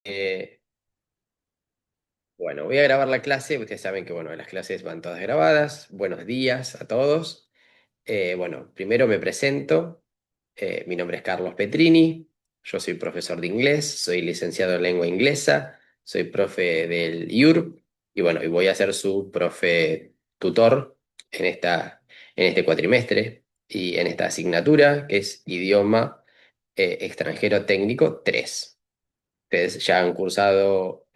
Eh, bueno, voy a grabar la clase. Ustedes saben que, bueno, las clases van todas grabadas. Buenos días a todos. Bueno, primero me presento. Mi nombre es Carlos Petrini. Yo soy profesor de inglés. Soy licenciado en lengua inglesa. Soy profe del IURB. Y bueno, y voy a ser su profe tutor en este cuatrimestre y en esta asignatura que es idioma extranjero técnico 3. Ustedes ya han cursado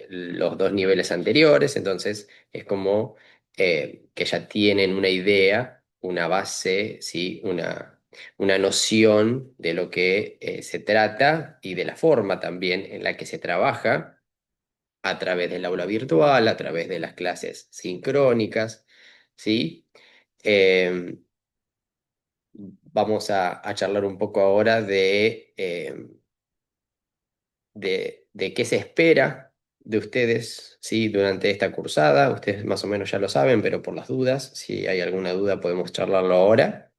los dos niveles anteriores, entonces es como que ya tienen una idea, una base, ¿sí? Una noción de lo que se trata y de la forma también en la que se trabaja a través del aula virtual, a través de las clases sincrónicas, ¿sí? Eh, Vamos a charlar un poco ahora de qué se espera de ustedes, ¿sí? Durante esta cursada. Ustedes más o menos ya lo saben, pero por las dudas, si hay alguna duda podemos charlarlo ahora,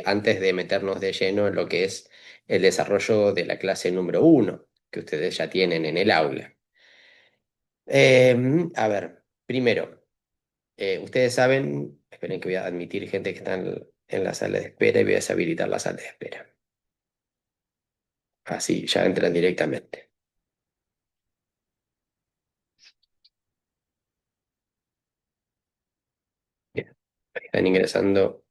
antes de meternos de lleno en lo que es el desarrollo de la clase número 1 que ustedes ya tienen en el aula. A ver, primero, ustedes saben, esperen que voy a admitir gente que está en la sala de espera y voy a deshabilitar la sala de espera. Así, ya entran directamente. Bien, están ingresando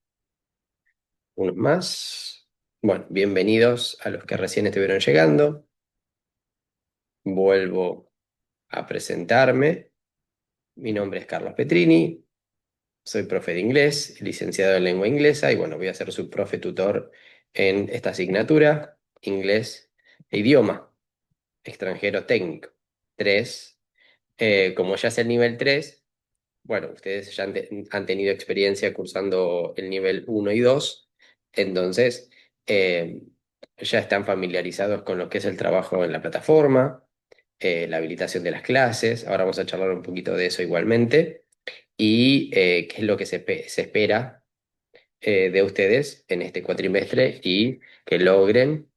unos más. Bueno, bienvenidos a los que recién estuvieron llegando. Vuelvo a presentarme. Mi nombre es Carlos Petrini, soy profe de inglés, licenciado en lengua inglesa y bueno, voy a ser su profe tutor en esta asignatura, inglés e idioma extranjero técnico 3. Como ya es el nivel 3, bueno, ustedes ya han tenido experiencia cursando el nivel 1 y 2, entonces eh, ya están familiarizados con lo que es el trabajo en la plataforma, la habilitación de las clases. Ahora vamos a charlar un poquito de eso igualmente y qué es lo que se espera de ustedes en este cuatrimestre y que logren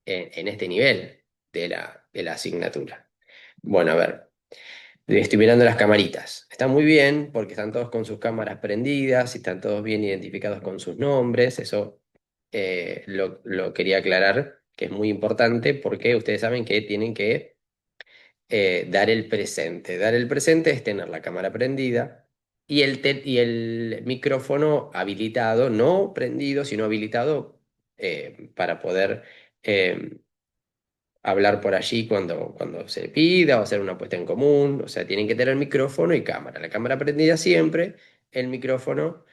en este nivel de la asignatura. Bueno, a ver. Estoy mirando las camaritas. Está muy bien porque están todos con sus cámaras prendidas y están todos bien identificados con sus nombres. Eso lo quería aclarar, que es muy importante porque ustedes saben que tienen que dar el presente. Dar el presente es tener la cámara prendida y el micrófono habilitado, no prendido, sino habilitado para poder hablar por allí cuando se pida o hacer una puesta en común. O sea, tienen que tener micrófono y cámara. La cámara prendida siempre, el micrófono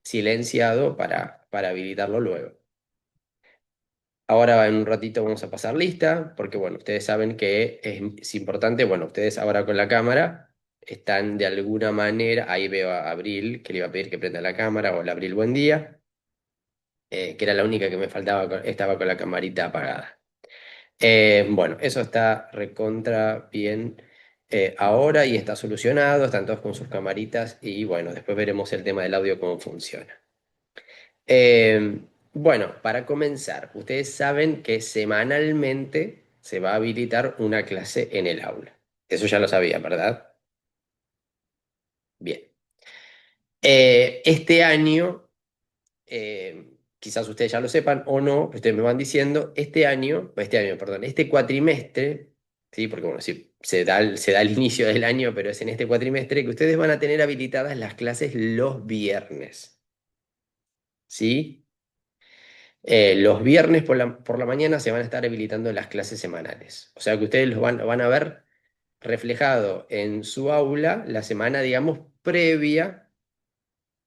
silenciado para habilitarlo luego. Ahora en un ratito vamos a pasar lista, porque bueno, ustedes saben que es importante, bueno, ustedes ahora con la cámara están de alguna manera, ahí veo a Abril, que le iba a pedir que prenda la cámara. Hola Abril, buen día. Que era la única que me faltaba, estaba con la camarita apagada. Bueno, eso está recontra bien ahora y está solucionado, están todos con sus camaritas y bueno, después veremos el tema del audio cómo funciona. Bueno, para comenzar, ustedes saben que semanalmente se va a habilitar una clase en el aula. Eso ya lo sabía, ¿verdad? Bien. Este año quizás ustedes ya lo sepan o no, ustedes me van diciendo, perdón, este cuatrimestre, ¿sí? Porque bueno, sí, se da el inicio del año, pero es en este cuatrimestre que ustedes van a tener habilitadas las clases los viernes, ¿sí? Los viernes por la mañana se van a estar habilitando las clases semanales. O sea que ustedes lo van a ver reflejado en su aula la semana, digamos, previa,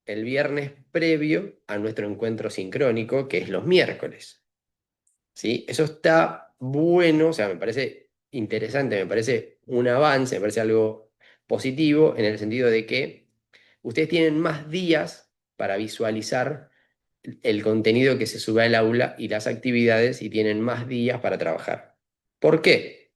el viernes previo a nuestro encuentro sincrónico, que es los miércoles. ¿Sí? Eso está bueno, o sea, me parece interesante, me parece un avance, me parece algo positivo en el sentido de que ustedes tienen más días para visualizar el contenido que se sube al aula y las actividades y tienen más días para trabajar. ¿Por qué?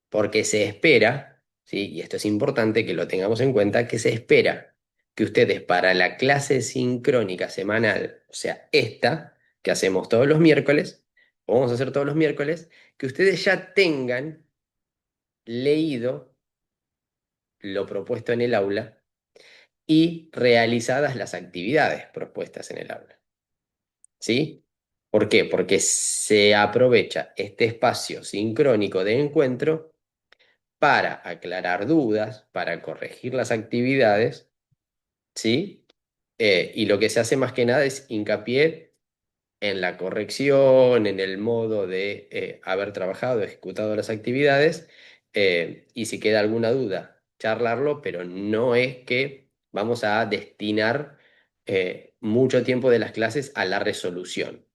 Porque se espera, ¿sí? Y esto es importante que lo tengamos en cuenta, que se espera que ustedes para la clase sincrónica semanal, o sea, esta que hacemos todos los miércoles, o vamos a hacer todos los miércoles, que ustedes ya tengan leído lo propuesto en el aula y realizadas las actividades propuestas en el aula. ¿Sí? ¿Por qué? Porque se aprovecha este espacio sincrónico de encuentro para aclarar dudas, para corregir las actividades, ¿sí? Y lo que se hace más que nada es hincapié en la corrección, en el modo de haber trabajado, ejecutado las actividades, y si queda alguna duda, charlarlo, pero no es que vamos a destinar mucho tiempo de las clases a la resolución,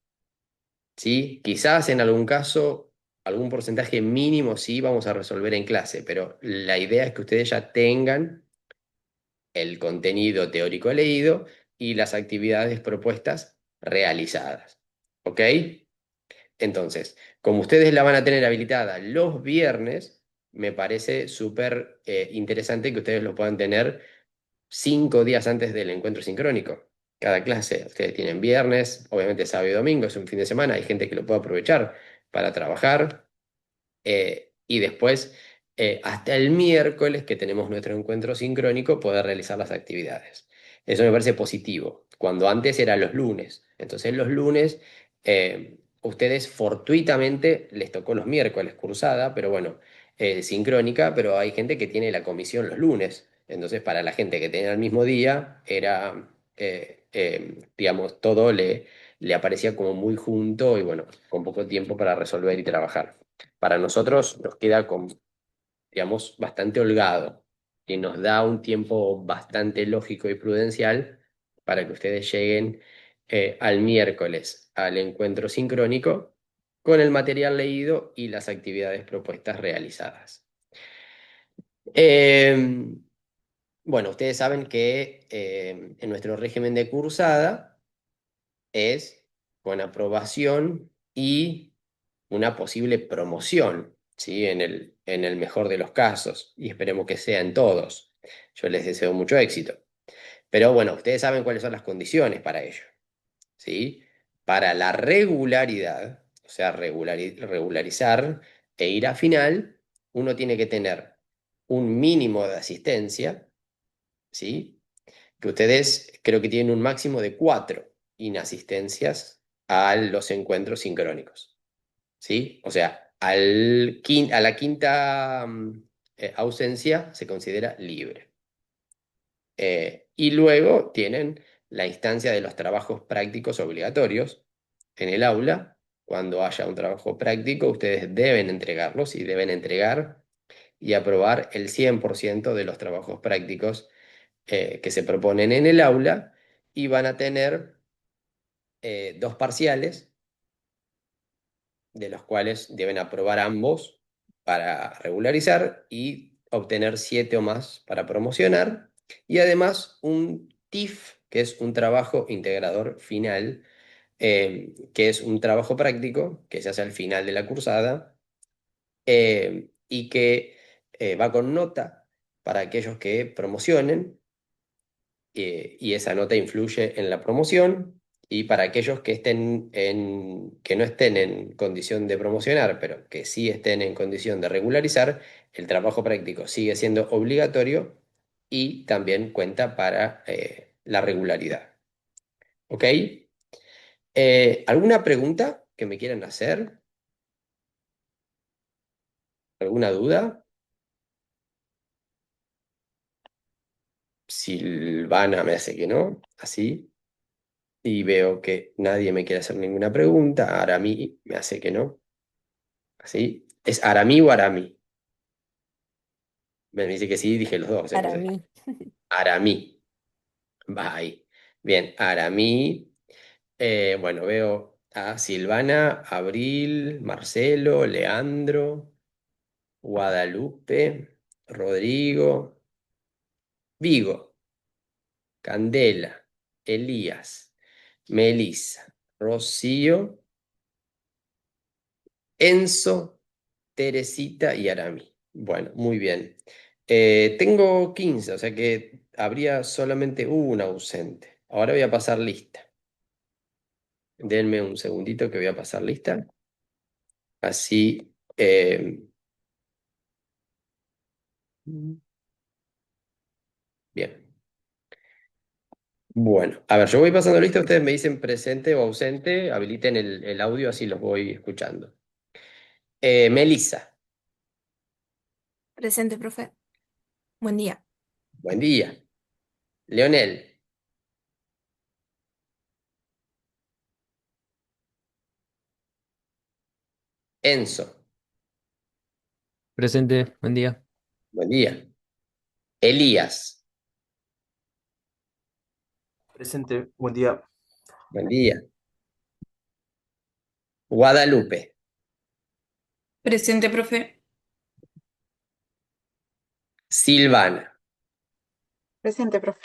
¿sí? Quizás en algún caso, algún porcentaje mínimo sí vamos a resolver en clase, pero la idea es que ustedes ya tengan el contenido teórico leído y las actividades propuestas realizadas. ¿Ok? Entonces, como ustedes la van a tener habilitada los viernes, me parece súper interesante que ustedes lo puedan tener 5 días antes del encuentro sincrónico. Cada clase, ustedes tienen viernes, obviamente sábado y domingo, es un fin de semana, hay gente que lo puede aprovechar para trabajar, y después, hasta el miércoles que tenemos nuestro encuentro sincrónico, poder realizar las actividades. Eso me parece positivo, cuando antes era los lunes. Entonces los lunes, ustedes fortuitamente les tocó los miércoles cursada, pero bueno, sincrónica, pero hay gente que tiene la comisión los lunes. Entonces para la gente que tenía el mismo día, era, digamos, todo le aparecía como muy junto y bueno, con poco tiempo para resolver y trabajar. Para nosotros nos queda, digamos, bastante holgado, y nos da un tiempo bastante lógico y prudencial para que ustedes lleguen al miércoles al encuentro sincrónico con el material leído y las actividades propuestas realizadas. Eh, bueno, ustedes saben que en nuestro régimen de cursada es con aprobación y una posible promoción, ¿sí? En el mejor de los casos, y esperemos que sea en todos. Yo les deseo mucho éxito. Pero bueno, ustedes saben cuáles son las condiciones para ello, ¿sí? Para la regularidad, o sea, regularizar e ir a final, uno tiene que tener un mínimo de asistencia, ¿sí? Que ustedes creo que tienen un máximo de 4 inasistencias a los encuentros sincrónicos. ¿Sí? O sea, a la quinta ausencia se considera libre. Y luego tienen la instancia de los trabajos prácticos obligatorios en el aula. Cuando haya un trabajo práctico, ustedes deben entregarlos y deben entregar y aprobar el 100% de los trabajos prácticos que se proponen en el aula, y van a tener 2 parciales de los cuales deben aprobar ambos para regularizar y obtener 7 o más para promocionar, y además un TIF, que es un trabajo integrador final, que es un trabajo práctico que se hace al final de la cursada, y que va con nota para aquellos que promocionen, y esa nota influye en la promoción. Y para aquellos que no estén en condición de promocionar, pero que sí estén en condición de regularizar, el trabajo práctico sigue siendo obligatorio y también cuenta para la regularidad. ¿Ok? ¿Alguna pregunta que me quieran hacer? ¿Alguna duda? Silvana me hace que no, así. Y veo que nadie me quiere hacer ninguna pregunta. Arami me hace que no. ¿Así? ¿Es Aramí o Aramí? Me dice que sí, dije los dos, Para entonces. mí. Aramí. Va ahí. Bien, Aramí. Bueno, veo a Silvana, Abril, Marcelo, Leandro, Guadalupe, Rodrigo, Vigo, Candela, Elías, Melissa, Rocío, Enzo, Teresita y Arami. Bueno, muy bien. Tengo 15, o sea que habría solamente una ausente. Ahora voy a pasar lista. Denme un segundito que voy a pasar lista. Así, bien. Bueno, a ver, yo voy pasando lista, ustedes me dicen presente o ausente, habiliten el audio, así los voy escuchando. Melissa, Presente, profe. Buen día. buen día. Leonel, Enzo, Presente, buen día. buen día. Elías, Presente, buen día. buen día. Guadalupe, Presente, profe. Silvana, Presente, profe.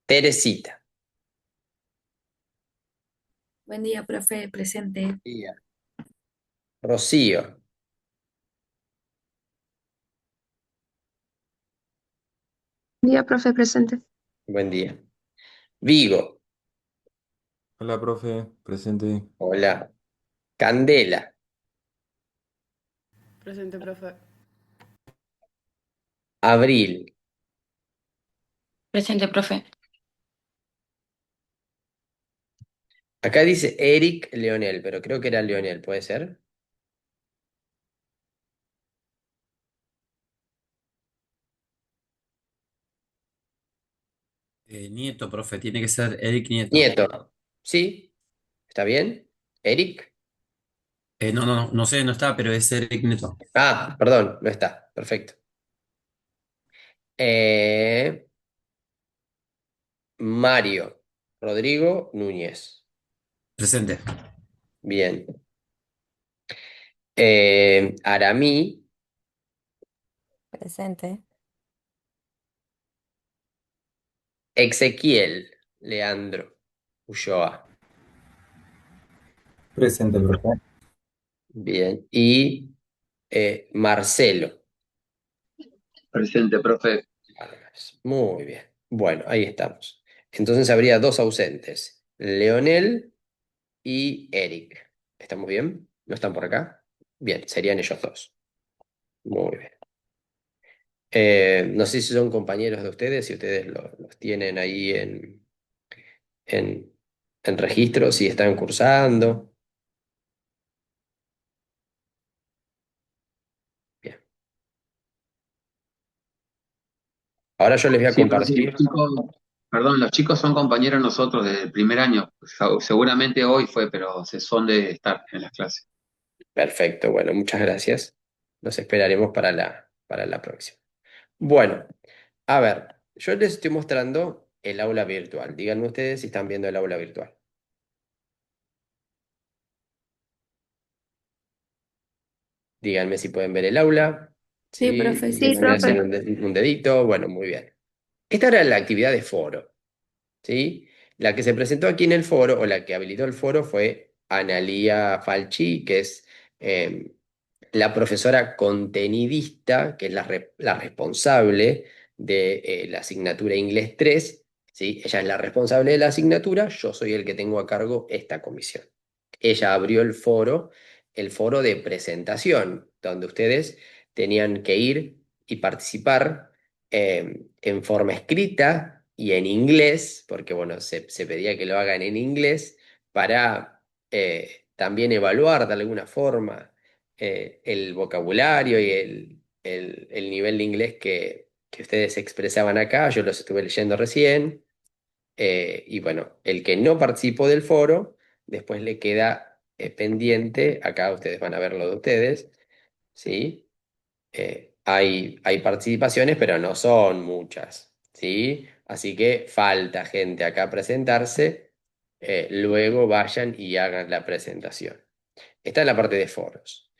Teresita, Buen día, profe, presente. día. Rocío, Día, profe, presente. buen día. Vigo, Hola, profe, presente. hola. Candela, Presente, profe. Abril. Presente, profe. Acá dice Eric Leonel, pero creo que era Leonel, ¿puede ser? Nieto, profe, tiene que ser Eric Nieto. Nieto, ¿sí? ¿Está bien? Eric. No sé, no está, pero es Eric Nieto. Ah, perdón, no está. Perfecto. Eh, Mario Rodrigo Núñez. Presente. Bien. Aramí Presente. Ezequiel Leandro Ulloa. Presente, profe. Bien. Y Marcelo Presente, profe. Vargas. Muy bien. Bueno, ahí estamos. Entonces habría dos ausentes, Leonel y Eric. ¿Estamos bien? ¿No están por acá? Bien, serían ellos dos. Muy bien. No sé si son compañeros de ustedes, si ustedes los tienen ahí en, en registro, si están cursando. Bien. Ahora yo les voy a Sí, profe, compartir. perdón, los chicos son compañeros nosotros desde el primer año. Seguramente hoy fue, pero se son de estar en las clases. Perfecto, bueno, muchas gracias. Los esperaremos para la próxima. Bueno, a ver, yo les estoy mostrando el aula virtual. Díganme ustedes si están viendo el aula virtual. Díganme si pueden ver el aula. Sí, ¿Sí? profe, sí, Sí, Me hacen profe. sí. un dedito. Bueno, muy bien. Esta era la actividad de foro. ¿Sí? La que se presentó aquí en el foro, o la que habilitó el foro, fue Analía Falchi, que es la profesora contenidista, que es la responsable de la asignatura Inglés 3. ¿Sí? Ella es la responsable de la asignatura, yo soy el que tengo a cargo esta comisión. Ella abrió el foro de presentación, donde ustedes tenían que ir y participar en forma escrita y en inglés, porque bueno, se pedía que lo hagan en inglés para también evaluar de alguna forma el vocabulario y el nivel de inglés que ustedes expresaban acá. Yo los estuve leyendo recién. Y bueno, el que no participó del foro, después le queda pendiente, acá ustedes van a ver lo de ustedes, ¿sí? Hay participaciones, pero no son muchas, ¿sí? Así que falta gente acá a presentarse, luego vayan y hagan la presentación. Esta es la parte de foros.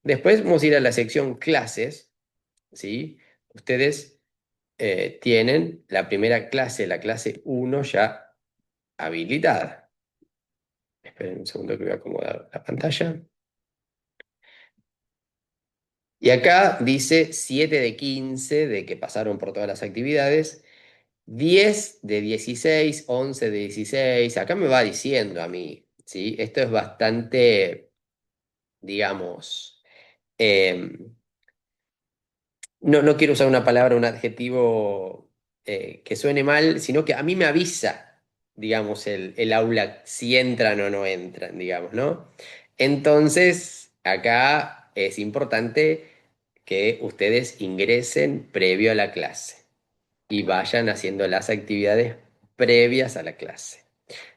Después vamos a ir a la sección clases, ¿sí? Ustedes tienen la primera clase, la clase uno ya habilitada. Esperen un segundo que voy a acomodar la pantalla. Y acá dice 7 de 15 de que pasaron por todas las actividades, 10 de 16, 11 de 16. Acá me va diciendo a mí, ¿sí? Esto es bastante digamos, em, no quiero usar una palabra, un adjetivo que suene mal, sino que a mí me avisa, digamos, el aula si entran o no entran, digamos, ¿no? Entonces, acá es importante que ustedes ingresen previo a la clase y vayan haciendo las actividades previas a la clase.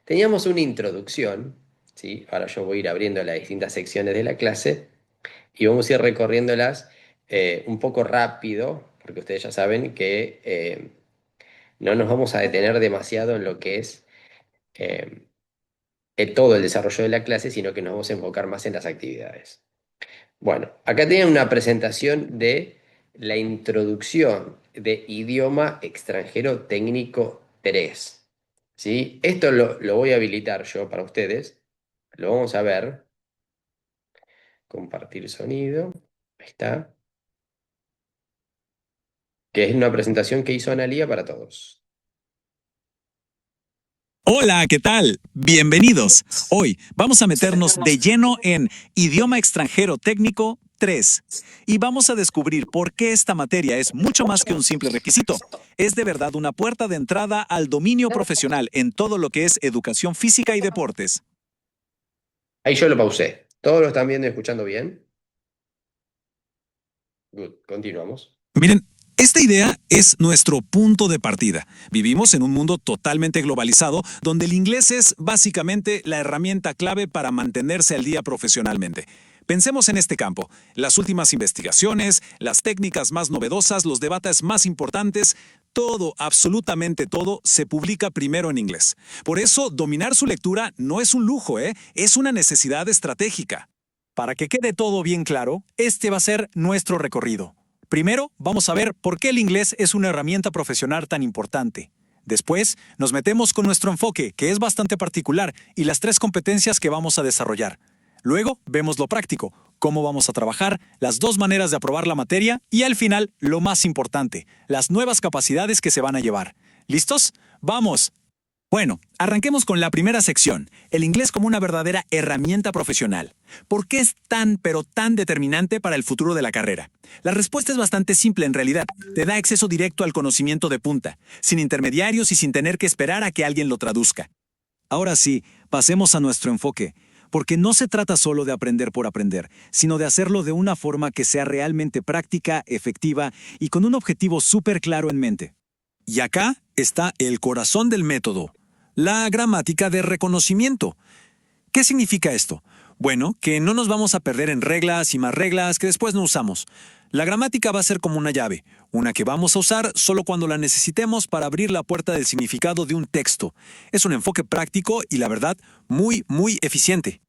Teníamos una introducción, ¿sí? Ahora yo voy a ir abriendo las distintas secciones de la clase y vamos a ir recorriéndolas un poco rápido, porque ustedes ya saben que no nos vamos a detener demasiado en lo que es eh, todo el desarrollo de la clase, sino que nos vamos a enfocar más en las actividades. Bueno, acá tienen una presentación de la introducción de idioma extranjero técnico 3. ¿Sí? Esto lo voy a habilitar yo para ustedes. Lo vamos a ver. Compartir sonido. Ahí está. Que es una presentación que hizo Analía para todos. Hola, ¿qué tal? Bienvenidos. Hoy vamos a meternos de lleno en Idioma extranjero técnico 3 y vamos a descubrir por qué esta materia es mucho más que un simple requisito. Es de verdad una puerta de entrada al dominio profesional en todo lo que es educación física y deportes. Ahí yo lo pausé. ¿Todos lo están viendo y escuchando bien? Good, continuamos. Miren, esta idea es nuestro punto de partida. Vivimos en un mundo totalmente globalizado, donde el inglés es básicamente la herramienta clave para mantenerse al día profesionalmente. Pensemos en este campo. Las últimas investigaciones, las técnicas más novedosas, los debates más importantes, todo, absolutamente todo, se publica primero en inglés. Por eso, dominar su lectura no es un lujo, es una necesidad estratégica. Para que quede todo bien claro, este va a ser nuestro recorrido. Primero, vamos a ver por qué el inglés es una herramienta profesional tan importante. Después, nos metemos con nuestro enfoque, que es bastante particular, y las 3 competencias que vamos a desarrollar. Luego, vemos lo práctico, cómo vamos a trabajar, las 2 maneras de aprobar la materia y al final, lo más importante, las nuevas capacidades que se van a llevar. ¿Listos? ¡Vamos! Bueno, arranquemos con la primera sección, el inglés como una verdadera herramienta profesional. ¿Por qué es tan, pero tan determinante para el futuro de la carrera? La respuesta es bastante simple en realidad. Te da acceso directo al conocimiento de punta, sin intermediarios y sin tener que esperar a que alguien lo traduzca. Ahora sí, pasemos a nuestro enfoque, porque no se trata solo de aprender por aprender, sino de hacerlo de una forma que sea realmente práctica, efectiva y con un objetivo súper claro en mente. Y acá está el corazón del método. La gramática de reconocimiento. ¿Qué significa esto? Bueno, que no nos vamos a perder en reglas y más reglas que después no usamos. La gramática va a ser como una llave, una que vamos a usar solo cuando la necesitemos para abrir la puerta del significado de un texto. Es un enfoque práctico y, la verdad, muy, muy eficiente.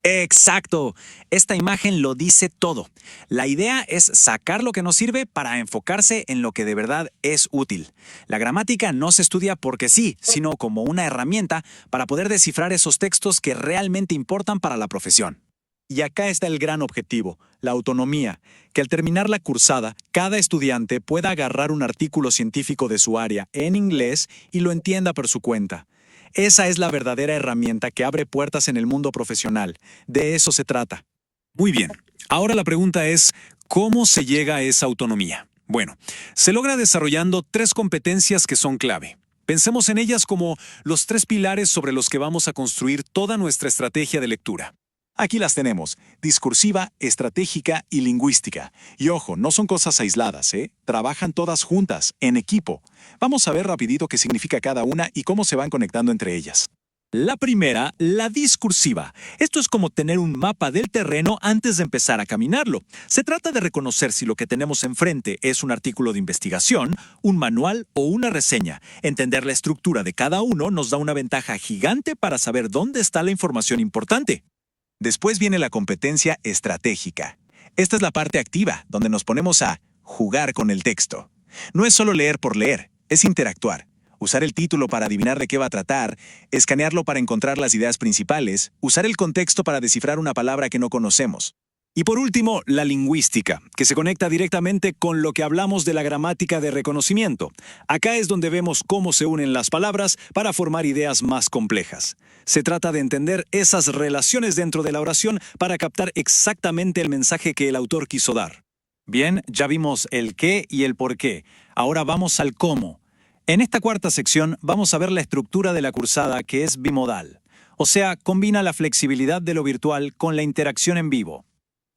¡Exacto! Esta imagen lo dice todo. La idea es sacar lo que nos sirve para enfocarse en lo que de verdad es útil. La gramática no se estudia porque sí, sino como una herramienta para poder descifrar esos textos que realmente importan para la profesión. Y acá está el gran objetivo, la autonomía, que al terminar la cursada, cada estudiante pueda agarrar un artículo científico de su área en inglés y lo entienda por su cuenta. Esa es la verdadera herramienta que abre puertas en el mundo profesional. De eso se trata. Muy bien. Ahora la pregunta es, ¿cómo se llega a esa autonomía? Bueno, se logra desarrollando 3 competencias que son clave. Pensemos en ellas como los 3 pilares sobre los que vamos a construir toda nuestra estrategia de lectura. Aquí las tenemos, discursiva, estratégica y lingüística. Y ojo, no son cosas aisladas, Trabajan todas juntas, en equipo. Vamos a ver rapidito qué significa cada una y cómo se van conectando entre ellas. La primera, la discursiva. Esto es como tener un mapa del terreno antes de empezar a caminarlo. Se trata de reconocer si lo que tenemos enfrente es un artículo de investigación, un manual o una reseña. Entender la estructura de cada uno nos da una ventaja gigante para saber dónde está la información importante. Después viene la competencia estratégica. Esta es la parte activa, donde nos ponemos a jugar con el texto. No es solo leer por leer, es interactuar. Usar el título para adivinar de qué va a tratar, escanearlo para encontrar las ideas principales, usar el contexto para descifrar una palabra que no conocemos. Y por último, la lingüística, que se conecta directamente con lo que hablamos de la gramática de reconocimiento. Acá es donde vemos cómo se unen las palabras para formar ideas más complejas. Se trata de entender esas relaciones dentro de la oración para captar exactamente el mensaje que el autor quiso dar. Bien, ya vimos el qué y el por qué. Ahora vamos al cómo. En esta cuarta sección vamos a ver la estructura de la cursada, que es bimodal. O sea, combina la flexibilidad de lo virtual con la interacción en vivo.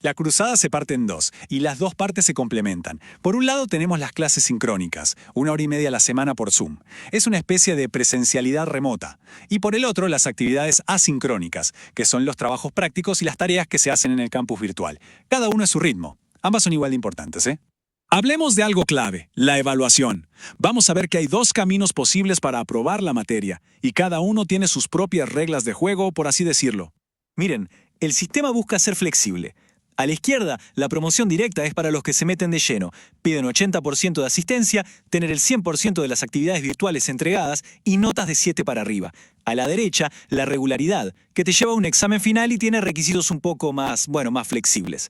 La cruzada se parte en dos, y las dos partes se complementan. Por un lado tenemos las clases sincrónicas, 1 hora y media a la semana por Zoom. Es una especie de presencialidad remota. Y por el otro, las actividades asincrónicas, que son los trabajos prácticos y las tareas que se hacen en el campus virtual. Cada uno a su ritmo. Ambas son igual de importantes, ¿eh? Hablemos de algo clave, la evaluación. Vamos a ver que hay dos caminos posibles para aprobar la materia, y cada uno tiene sus propias reglas de juego, por así decirlo. Miren, el sistema busca ser flexible. A la izquierda, la promoción directa es para los que se meten de lleno, piden 80% de asistencia, tener el 100% de las actividades virtuales entregadas y notas de 7 para arriba. A la derecha, la regularidad, que te lleva a un examen final y tiene requisitos un poco más flexibles.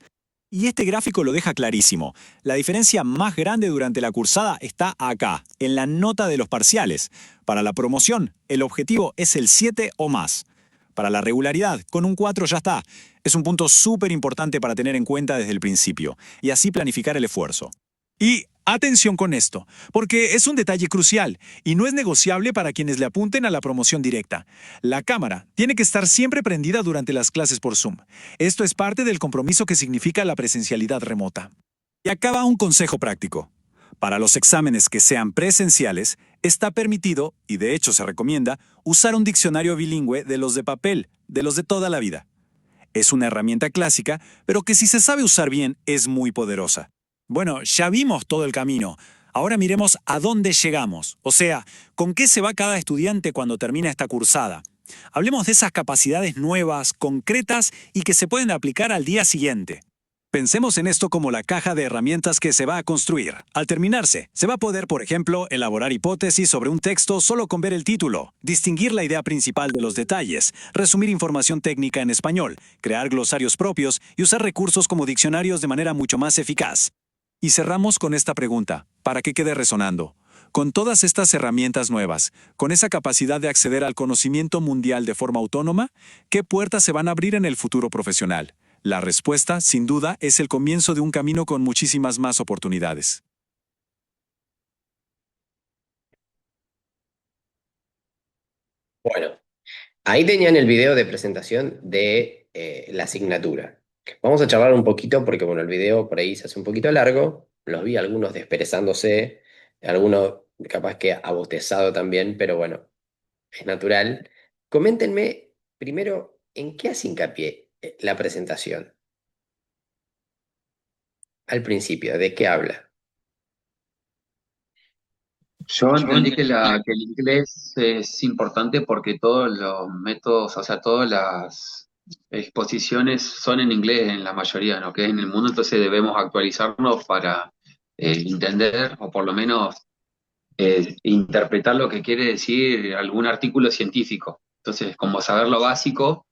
Y este gráfico lo deja clarísimo. La diferencia más grande durante la cursada está acá, en la nota de los parciales. Para la promoción, el objetivo es el 7 o más. Para la regularidad, con un 4 ya está. Es un punto súper importante para tener en cuenta desde el principio, y así planificar el esfuerzo. Y atención con esto, porque es un detalle crucial y no es negociable para quienes le apunten a la promoción directa. La cámara tiene que estar siempre prendida durante las clases por Zoom. Esto es parte del compromiso que significa la presencialidad remota. Y acá va un consejo práctico. Para los exámenes que sean presenciales, está permitido, y de hecho se recomienda, usar un diccionario bilingüe de los de papel, de los de toda la vida. Es una herramienta clásica, pero que si se sabe usar bien es muy poderosa. Bueno, ya vimos todo el camino. Ahora miremos a dónde llegamos. O sea, ¿con qué se va cada estudiante cuando termina esta cursada? Hablemos de esas capacidades nuevas, concretas y que se pueden aplicar al día siguiente. Pensemos en esto como la caja de herramientas que se va a construir. Al terminarse, se va a poder, por ejemplo, elaborar hipótesis sobre un texto solo con ver el título, distinguir la idea principal de los detalles, resumir información técnica en español, crear glosarios propios y usar recursos como diccionarios de manera mucho más eficaz. Y cerramos con esta pregunta, para que quede resonando. Con todas estas herramientas nuevas, con esa capacidad de acceder al conocimiento mundial de forma autónoma, ¿qué puertas se van a abrir en el futuro profesional? La respuesta, sin duda, es el comienzo de un camino con muchísimas más oportunidades. Bueno, ahí tenían el video de presentación de la asignatura. Vamos a charlar un poquito porque, bueno, el video por ahí se hace un poquito largo. Los vi algunos desperezándose, algunos capaz que abostezado también, pero bueno, es natural. Coméntenme primero en qué hace hincapié la presentación. Al principio, ¿de qué habla? Yo entendí que el inglés es importante porque todos los métodos, o sea, todas las exposiciones son en inglés en la mayoría, ¿no? Que es en el mundo, entonces debemos actualizarnos para entender o por lo menos interpretar lo que quiere decir algún artículo científico. Entonces, como saber lo básico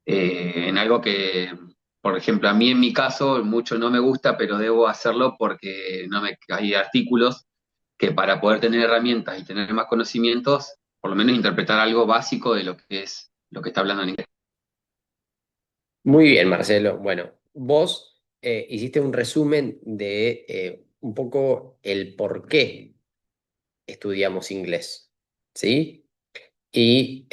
en algo que, por ejemplo, a mí en mi caso mucho no me gusta, pero debo hacerlo porque no me, hay artículos que para poder tener herramientas y tener más conocimientos, por lo menos interpretar algo básico de lo que es lo que está hablando en inglés. Muy bien, Marcelo. Bueno, vos hiciste un resumen de un poco el por qué estudiamos inglés, ¿sí? Y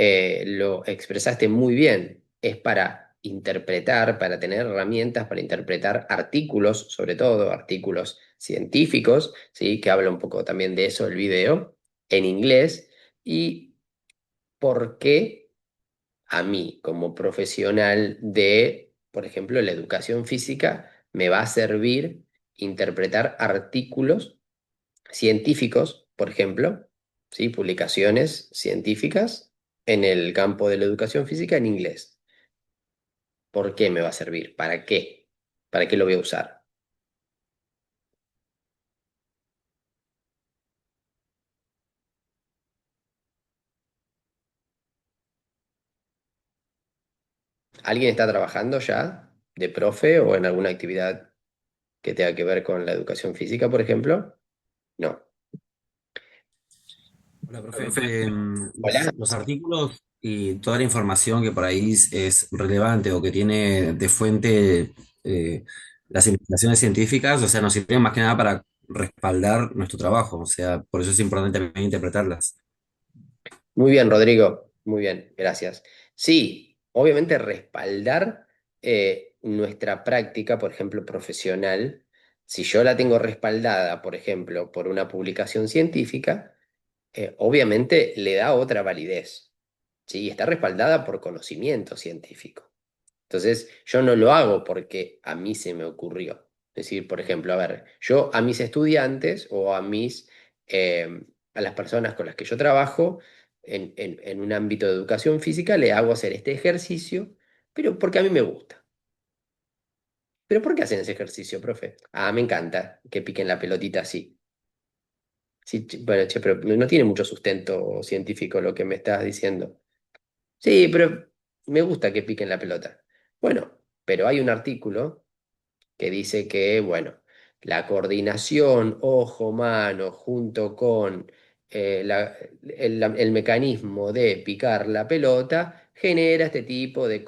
lo expresaste muy bien. Es para interpretar, para tener herramientas para interpretar artículos, sobre todo artículos científicos, ¿sí? Que habla un poco también de eso el video, en inglés. Y por qué a mí, como profesional de, por ejemplo, la educación física, me va a servir interpretar artículos científicos, por ejemplo, ¿sí? Publicaciones científicas en el campo de la educación física en inglés. ¿Por qué me va a servir? ¿Para qué? ¿Para qué lo voy a usar? ¿Alguien está trabajando ya? de profe o en alguna actividad que tenga que ver con la educación física, por ejemplo? No. Hola, profe. Hola. Los artículos y toda la información que por ahí es relevante o que tiene de fuente las investigaciones científicas, o sea, nos sirven más que nada para respaldar nuestro trabajo, o sea, por eso es importante también interpretarlas. Muy bien, Rodrigo. Muy bien, gracias. Sí, obviamente respaldar nuestra práctica, por ejemplo, profesional, si yo la tengo respaldada, por ejemplo, por una publicación científica, obviamente le da otra validez. ¿Sí? Está respaldada por conocimiento científico. Entonces, yo no lo hago porque a mí se me ocurrió. Es decir, por ejemplo, a ver, yo a mis estudiantes o a las personas con las que yo trabajo en un ámbito de educación física, le hago hacer este ejercicio, pero porque a mí me gusta. ¿Pero por qué hacen ese ejercicio, profe? Ah, me encanta que piquen la pelotita así. Sí, bueno, che, pero no tiene mucho sustento científico lo que me estás diciendo. Sí, pero me gusta que piquen la pelota. Bueno, pero hay un artículo que dice que, bueno, la coordinación ojo-mano junto con el mecanismo de picar la pelota genera este tipo de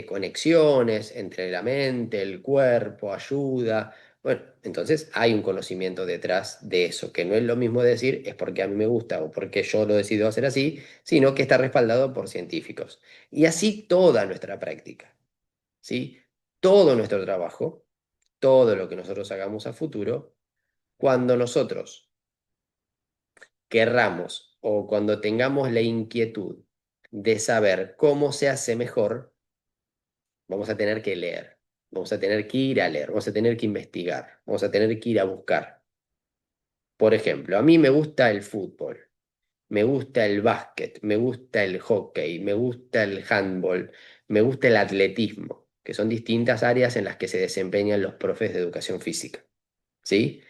conexiones entre la mente, el cuerpo, ayuda. Bueno, entonces hay un conocimiento detrás de eso, que no es lo mismo decir es porque a mí me gusta o porque yo lo decido hacer así, sino que está respaldado por científicos. Y así toda nuestra práctica, ¿sí? Todo nuestro trabajo, todo lo que nosotros hagamos a futuro, cuando nosotros querramos o cuando tengamos la inquietud de saber cómo se hace mejor, vamos a tener que leer, vamos a tener que ir a leer, vamos a tener que investigar, vamos a tener que ir a buscar. Por ejemplo, a mí me gusta el fútbol, me gusta el básquet, me gusta el hockey, me gusta el handball, me gusta el atletismo, que son distintas áreas en las que se desempeñan los profes de educación física, ¿sí?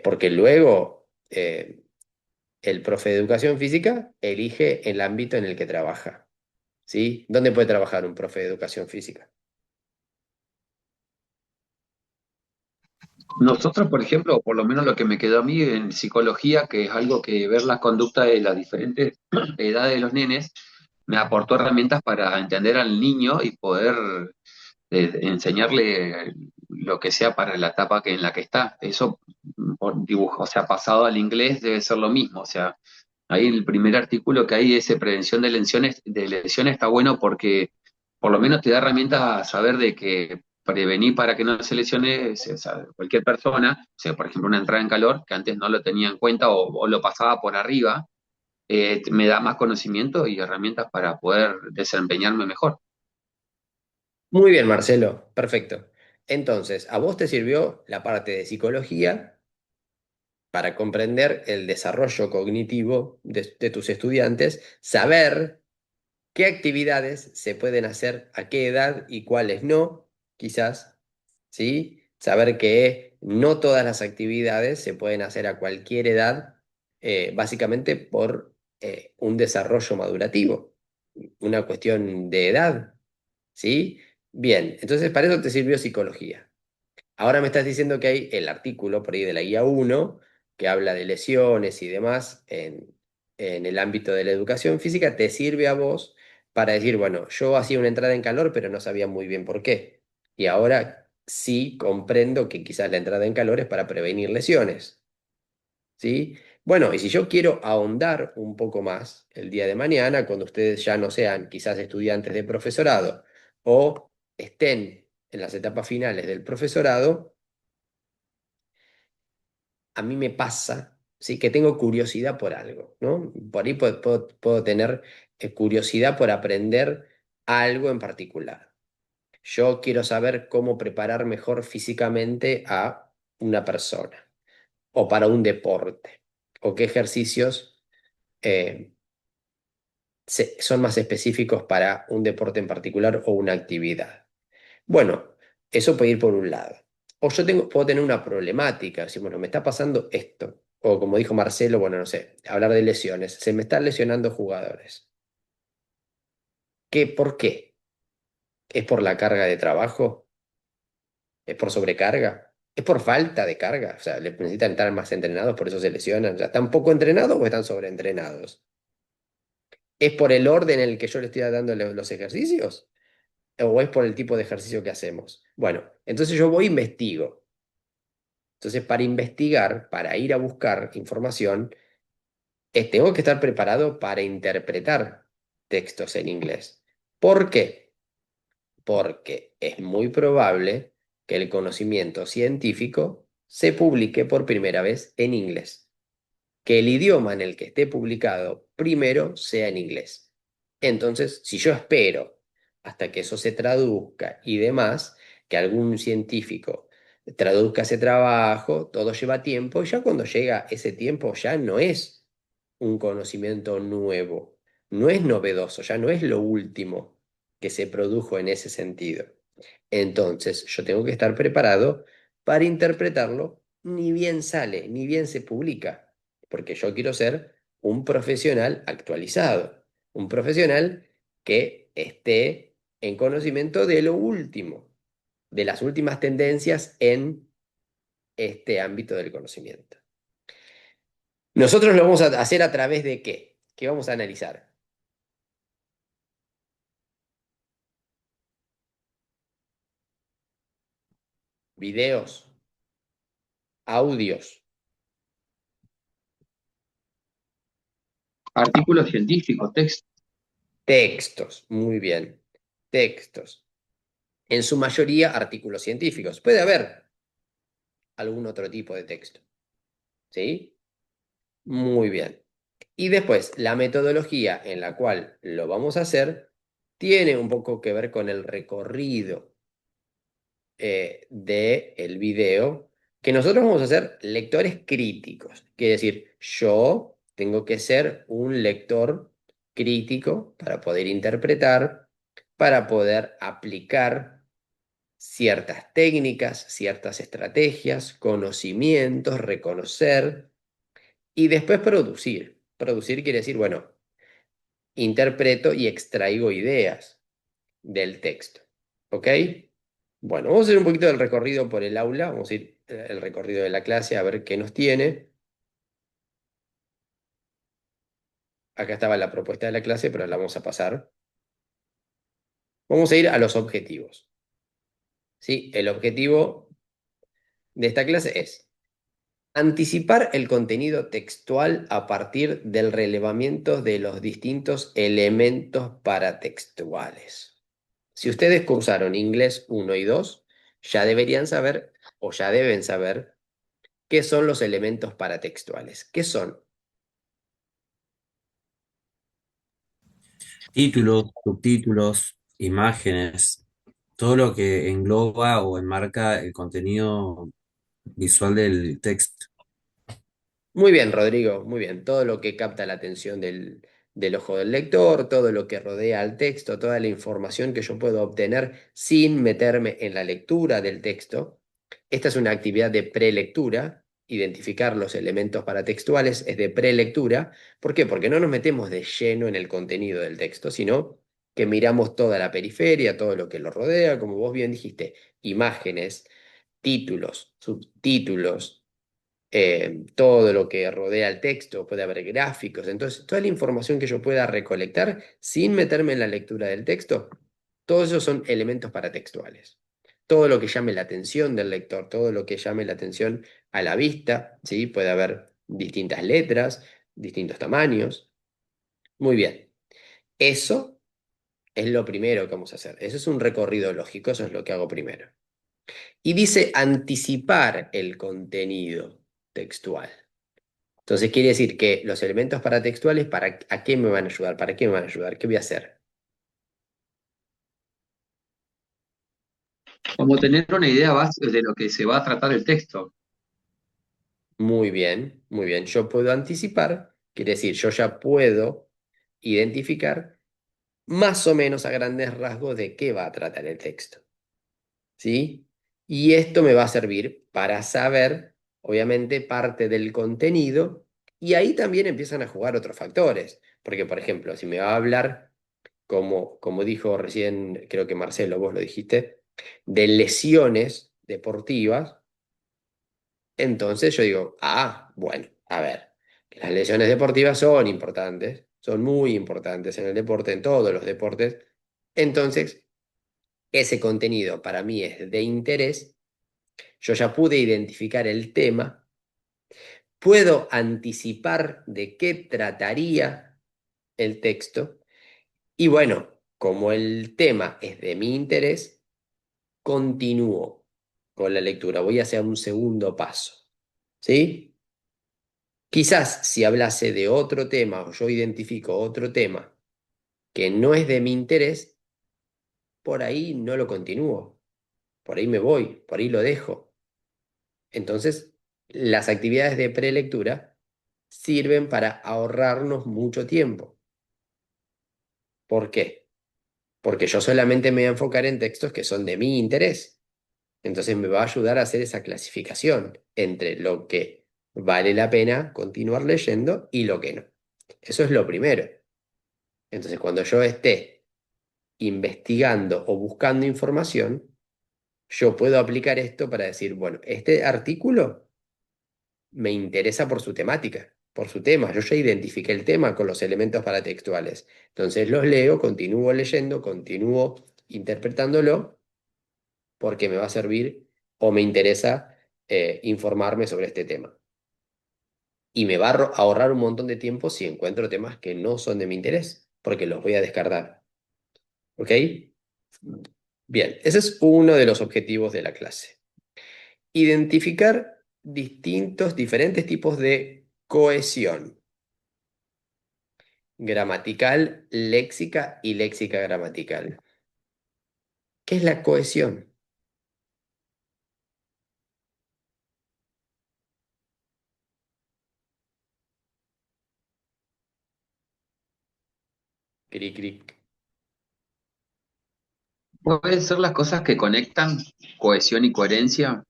Porque luego el profe de educación física elige el ámbito en el que trabaja, ¿sí? ¿Dónde puede trabajar un profe de educación física? Nosotros, por ejemplo, o por lo menos lo que me quedó a mí en psicología, que es algo que ver la conducta de las diferentes edades de los nenes, me aportó herramientas para entender al niño y poder enseñarle lo que sea para la etapa en la que está. Eso, por dibujo, o sea, pasado al inglés debe ser lo mismo. O sea, ahí en el primer artículo que hay ese prevención de lesiones está bueno porque por lo menos te da herramientas a saber de que prevenir para que no se lesione o sea, cualquier persona, o sea, por ejemplo, una entrada en calor que antes no lo tenía en cuenta o lo pasaba por arriba, me da más conocimiento y herramientas para poder desempeñarme mejor. Muy bien, Marcelo, perfecto. Entonces, a vos te sirvió la parte de psicología para comprender el desarrollo cognitivo de tus estudiantes, saber qué actividades se pueden hacer a qué edad y cuáles no, quizás, ¿sí? Saber que no todas las actividades se pueden hacer a cualquier edad, básicamente por un desarrollo madurativo, una cuestión de edad, ¿sí? Bien, entonces para eso te sirvió psicología. Ahora me estás diciendo que hay el artículo por ahí de la guía uno que habla de lesiones y demás en el ámbito de la educación física, te sirve a vos para decir, bueno, yo hacía una entrada en calor, pero no sabía muy bien por qué. Y ahora sí comprendo que quizás la entrada en calor es para prevenir lesiones, ¿sí? Bueno, y si yo quiero ahondar un poco más el día de mañana, cuando ustedes ya no sean quizás estudiantes de profesorado o estén en las etapas finales del profesorado, a mí me pasa, ¿sí? Que tengo curiosidad por algo, ¿no? Por ahí puedo tener curiosidad por aprender algo en particular. Yo quiero saber cómo preparar mejor físicamente a una persona o para un deporte o qué ejercicios eh, son más específicos para un deporte en particular o una actividad. Bueno, eso puede ir por un lado. O puedo tener una problemática, decir, bueno, me está pasando esto. O como dijo Marcelo, bueno, no sé, hablar de lesiones. Se me están lesionando jugadores. ¿Qué? ¿Por qué? ¿Es por la carga de trabajo? ¿Es por sobrecarga? ¿Es por falta de carga? O sea, necesitan estar más entrenados, por eso se lesionan. ¿Ya están poco entrenados o están sobreentrenados? ¿Es por el orden en el que yo le estoy dando los ejercicios? ¿O es por el tipo de ejercicio que hacemos? Bueno, entonces yo voy e investigo. Entonces, para investigar, para ir a buscar información, tengo que estar preparado para interpretar textos en inglés. ¿Por qué? Porque es muy probable que el conocimiento científico se publique por primera vez en inglés, que el idioma en el que esté publicado primero sea en inglés. Entonces, si yo espero hasta que eso se traduzca y demás, que algún científico traduzca ese trabajo, todo lleva tiempo, y ya cuando llega ese tiempo ya no es un conocimiento nuevo, no es novedoso, ya no es lo último que se produjo en ese sentido. Entonces, yo tengo que estar preparado para interpretarlo, ni bien sale, ni bien se publica, porque yo quiero ser un profesional actualizado, un profesional que esté en conocimiento de lo último, de las últimas tendencias en este ámbito del conocimiento. Nosotros lo vamos a hacer a través de ¿qué? ¿Qué vamos a analizar? Videos, audios, Artículos científicos, textos. textos, muy bien, textos. En su mayoría artículos científicos. Puede haber algún otro tipo de texto. ¿Sí? Muy bien. Y después, la metodología en la cual lo vamos a hacer tiene un poco que ver con el recorrido del video, que nosotros vamos a ser lectores críticos. Quiere decir, yo tengo que ser un lector crítico para poder interpretar, para poder aplicar ciertas técnicas, ciertas estrategias, conocimientos, reconocer y después producir. Producir quiere decir, bueno, interpreto y extraigo ideas del texto. ¿Ok? Bueno, vamos a hacer un poquito del recorrido por el aula, vamos a ir el recorrido de la clase a ver qué nos tiene. Acá estaba la propuesta de la clase, pero la vamos a pasar. Vamos a ir a los objetivos. ¿Sí? El objetivo de esta clase es anticipar el contenido textual a partir del relevamiento de los distintos elementos paratextuales. Si ustedes cursaron inglés 1 y 2, ya deberían saber o ya deben saber qué son los elementos paratextuales. ¿Qué son? Títulos, subtítulos, imágenes, todo lo que engloba o enmarca el contenido visual del texto. Muy bien, Rodrigo, muy bien. Todo lo que capta la atención del ojo del lector, todo lo que rodea al texto, toda la información que yo puedo obtener sin meterme en la lectura del texto. Esta es una actividad de prelectura. Identificar los elementos paratextuales es de prelectura. ¿Por qué? Porque no nos metemos de lleno en el contenido del texto, sino que miramos toda la periferia, todo lo que lo rodea, como vos bien dijiste, imágenes, títulos, subtítulos, todo lo que rodea el texto, puede haber gráficos, entonces toda la información que yo pueda recolectar sin meterme en la lectura del texto, todos esos son elementos paratextuales. Todo lo que llame la atención del lector, todo lo que llame la atención a la vista, ¿sí? Puede haber distintas letras, distintos tamaños. Muy bien, eso es lo primero que vamos a hacer. Eso es un recorrido lógico, eso es lo que hago primero. Y dice anticipar el contenido textual. Entonces quiere decir que los elementos paratextuales, ¿a qué me van a ayudar? ¿Para qué me van a ayudar? ¿Qué voy a hacer? Como tener una idea base de lo que se va a tratar el texto. Muy bien, muy bien. Yo puedo anticipar, quiere decir, yo ya puedo identificar más o menos a grandes rasgos de qué va a tratar el texto. ¿Sí? Y esto me va a servir para saber, obviamente, parte del contenido y ahí también empiezan a jugar otros factores. Porque, por ejemplo, si me va a hablar como dijo recién, creo que Marcelo, vos lo dijiste, de lesiones deportivas, entonces yo digo, bueno, a ver, las lesiones deportivas son importantes, son muy importantes en el deporte, en todos los deportes. Entonces, ese contenido para mí es de interés. Yo ya pude identificar el tema, puedo anticipar de qué trataría el texto y bueno, como el tema es de mi interés, continúo con la lectura, voy hacia un segundo paso, ¿sí? Quizás si hablase de otro tema o yo identifico otro tema que no es de mi interés, por ahí no lo continúo, por ahí me voy, por ahí lo dejo. Entonces, las actividades de prelectura sirven para ahorrarnos mucho tiempo. ¿Por qué? Porque yo solamente me voy a enfocar en textos que son de mi interés. Entonces me va a ayudar a hacer esa clasificación entre lo que vale la pena continuar leyendo y lo que no. Eso es lo primero. Entonces, cuando yo esté investigando o buscando información, yo puedo aplicar esto para decir, bueno, este artículo me interesa por su temática, por su tema. Yo ya identifiqué el tema con los elementos paratextuales. Entonces los leo, continúo leyendo, continúo interpretándolo porque me va a servir o me interesa informarme sobre este tema. Y me va a ahorrar un montón de tiempo si encuentro temas que no son de mi interés, porque los voy a descartar. ¿Ok? Bien, ese es uno de los objetivos de la clase. Identificar diferentes tipos de cohesión gramatical, léxica y léxica gramatical. ¿Qué es la cohesión? Cric, cric. ¿Pueden ser las cosas que conectan cohesión y coherencia?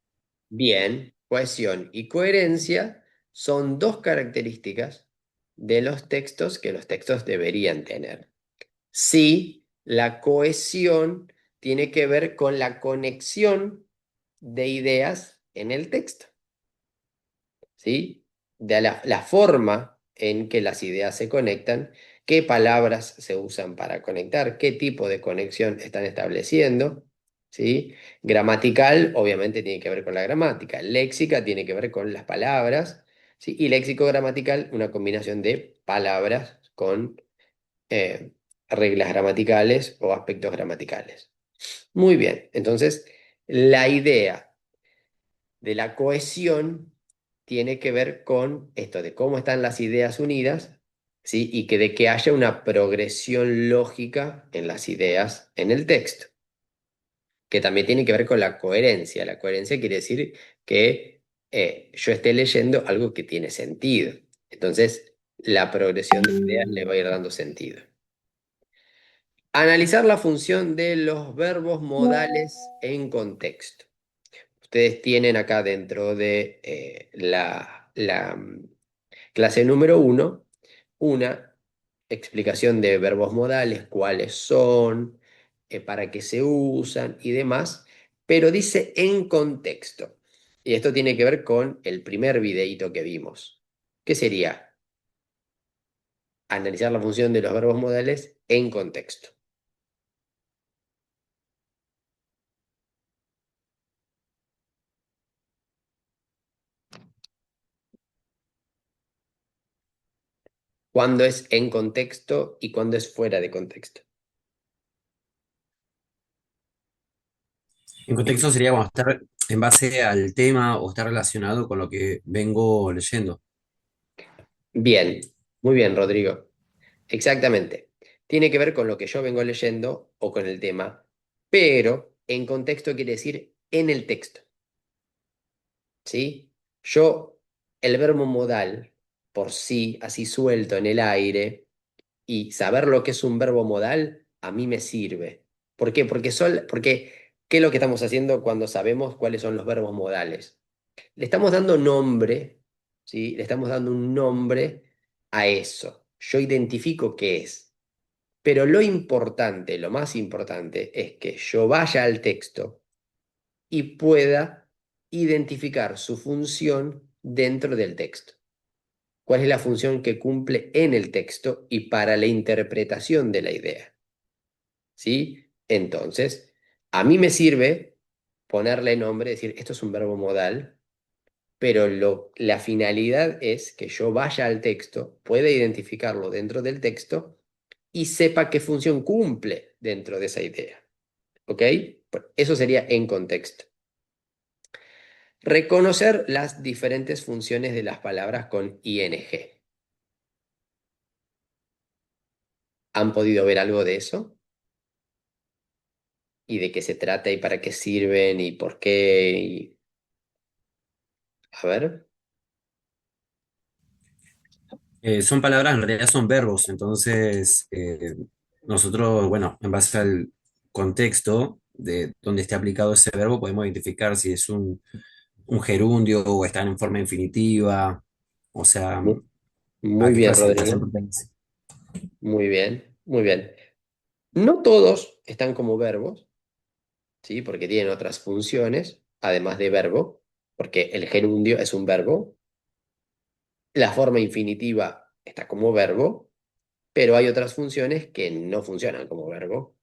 Bien, cohesión y coherencia son dos características de los textos que los textos deberían tener. Sí, la cohesión tiene que ver con la conexión de ideas en el texto, ¿sí? De la forma en que las ideas se conectan, qué palabras se usan para conectar, qué tipo de conexión están estableciendo, ¿sí? Gramatical, obviamente, tiene que ver con la gramática. Léxica tiene que ver con las palabras, ¿sí? Y léxico-gramatical, una combinación de palabras con eh, reglas gramaticales o aspectos gramaticales. Muy bien, entonces la idea de la cohesión tiene que ver con esto de cómo están las ideas unidas, ¿sí? Y que de que haya una progresión lógica en las ideas en el texto, que también tiene que ver con la coherencia. La coherencia quiere decir que yo esté leyendo algo que tiene sentido. Entonces, la progresión de ideas le va a ir dando sentido. Analizar la función de los verbos modales en contexto. Ustedes tienen acá dentro de la clase número 1 una explicación de verbos modales, cuáles son, para qué se usan y demás, pero dice en contexto. Y esto tiene que ver con el primer videíto que vimos, que sería analizar la función de los verbos modales en contexto. Cuándo es en contexto y cuándo es fuera de contexto. En contexto sería cuando está en base al tema o está relacionado con lo que vengo leyendo. Bien, muy bien, Rodrigo. Exactamente. Tiene que ver con lo que yo vengo leyendo o con el tema, pero en contexto quiere decir en el texto, ¿sí? Yo, el verbo modal, por sí, así suelto en el aire, y saber lo que es un verbo modal, a mí me sirve. ¿Por qué? Porque, ¿qué es lo que estamos haciendo cuando sabemos cuáles son los verbos modales? Le estamos dando nombre, ¿sí? Le estamos dando un nombre a eso. Yo identifico qué es, Pero lo importante, lo más importante, es que yo vaya al texto y pueda identificar su función dentro del texto. ¿Cuál es la función que cumple en el texto y para la interpretación de la idea? ¿Sí? Entonces, a mí me sirve ponerle nombre, decir, esto es un verbo modal, pero la finalidad es que yo vaya al texto, pueda identificarlo dentro del texto y sepa qué función cumple dentro de esa idea. ¿Ok? Eso sería en contexto. Reconocer las diferentes funciones de las palabras con ing. ¿Han podido ver algo de eso? ¿Y de qué se trata y para qué sirven y por qué? A ver. Son palabras, en realidad son verbos, entonces nosotros, bueno, en base al contexto de donde esté aplicado ese verbo, podemos identificar si es un gerundio o está en forma infinitiva, o sea, Mu- a Muy qué bien, clasificación Rodrigo. pertenece. Muy bien, muy bien. No todos están como verbos, ¿sí? Porque tienen otras funciones, además de verbo, porque el gerundio es un verbo. La forma infinitiva está como verbo, pero hay otras funciones que no funcionan como verbo.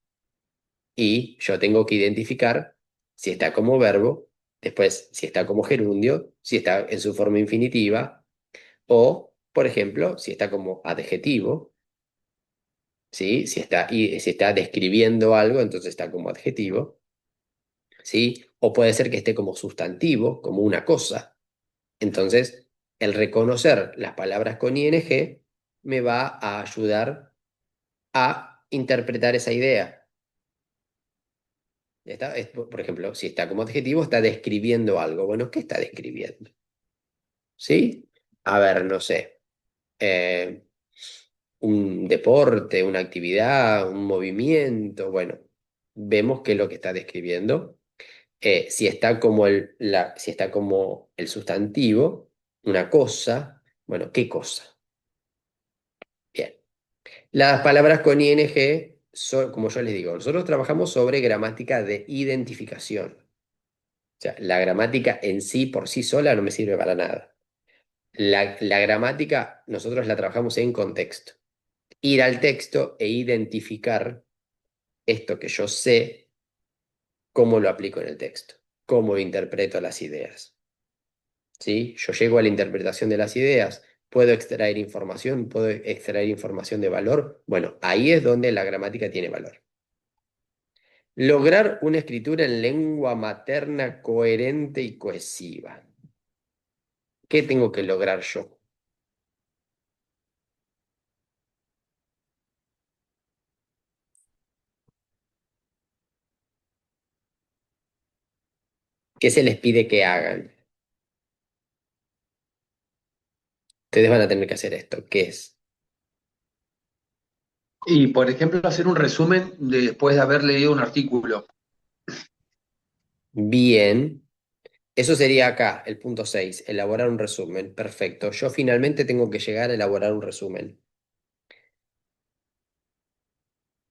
Y yo tengo que identificar si está como verbo, después si está como gerundio, si está en su forma infinitiva, o, por ejemplo, si está como adjetivo, ¿sí? Si está describiendo algo, entonces está como adjetivo, ¿sí? O puede ser que esté como sustantivo, como una cosa. Entonces, el reconocer las palabras con ing me va a ayudar a interpretar esa idea. Por ejemplo, si está como adjetivo, está describiendo algo. Bueno, ¿qué está describiendo? ¿Sí? A ver, no sé. eh, un deporte, una actividad, un movimiento. Bueno, vemos qué es lo que está describiendo. Si está como si está como el sustantivo, una cosa, bueno, ¿qué cosa? Bien. Las palabras con ing son, como yo les digo, nosotros trabajamos sobre gramática de identificación. O sea, la gramática en sí, por sí sola, no me sirve para nada. La gramática nosotros la trabajamos en contexto. Ir al texto e identificar esto que yo sé, cómo lo aplico en el texto, cómo interpreto las ideas. ¿Sí? Yo llego a la interpretación de las ideas, puedo extraer información de valor. Bueno, ahí es donde la gramática tiene valor. Lograr una escritura en lengua materna coherente y cohesiva. ¿Qué tengo que lograr yo? ¿Qué se les pide que hagan? Ustedes van a tener que hacer esto. ¿Qué es? Y, por ejemplo, hacer un resumen después de haber leído un artículo. Bien. Eso sería acá, el punto 6, elaborar un resumen. Perfecto. Yo finalmente tengo que llegar a elaborar un resumen.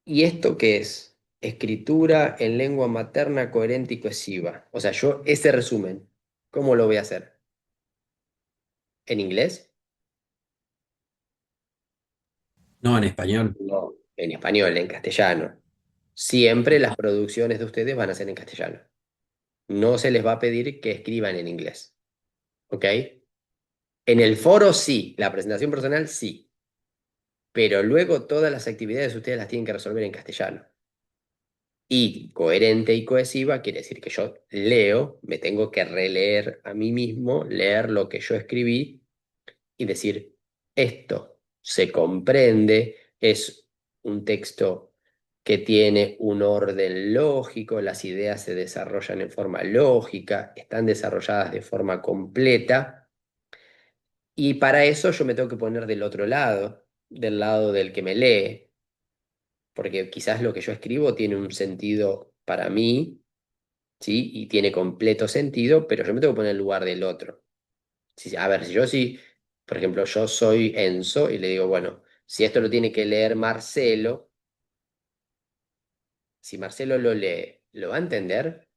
¿Y esto qué es? Escritura en lengua materna coherente y cohesiva. O sea, yo ese resumen, ¿cómo lo voy a hacer? ¿En inglés? No, en español. No, en español, en castellano. Siempre las producciones de ustedes van a ser en castellano. No se les va a pedir que escriban en inglés. ¿Ok? En el foro sí, la presentación personal sí, pero luego todas las actividades ustedes las tienen que resolver en castellano. Y coherente y cohesiva quiere decir que yo leo, me tengo que releer a mí mismo, leer lo que yo escribí y decir, esto se comprende, es un texto que tiene un orden lógico, las ideas se desarrollan en forma lógica, están desarrolladas de forma completa, y para eso yo me tengo que poner del lado del que me lee, porque quizás lo que yo escribo tiene un sentido para mí, ¿sí? Y tiene completo sentido, pero yo me tengo que poner en el lugar del otro. A ver, si, por ejemplo, yo soy Enzo y le digo, bueno, si esto lo tiene que leer Marcelo, Si Marcelo lo lee, ¿lo va a entender?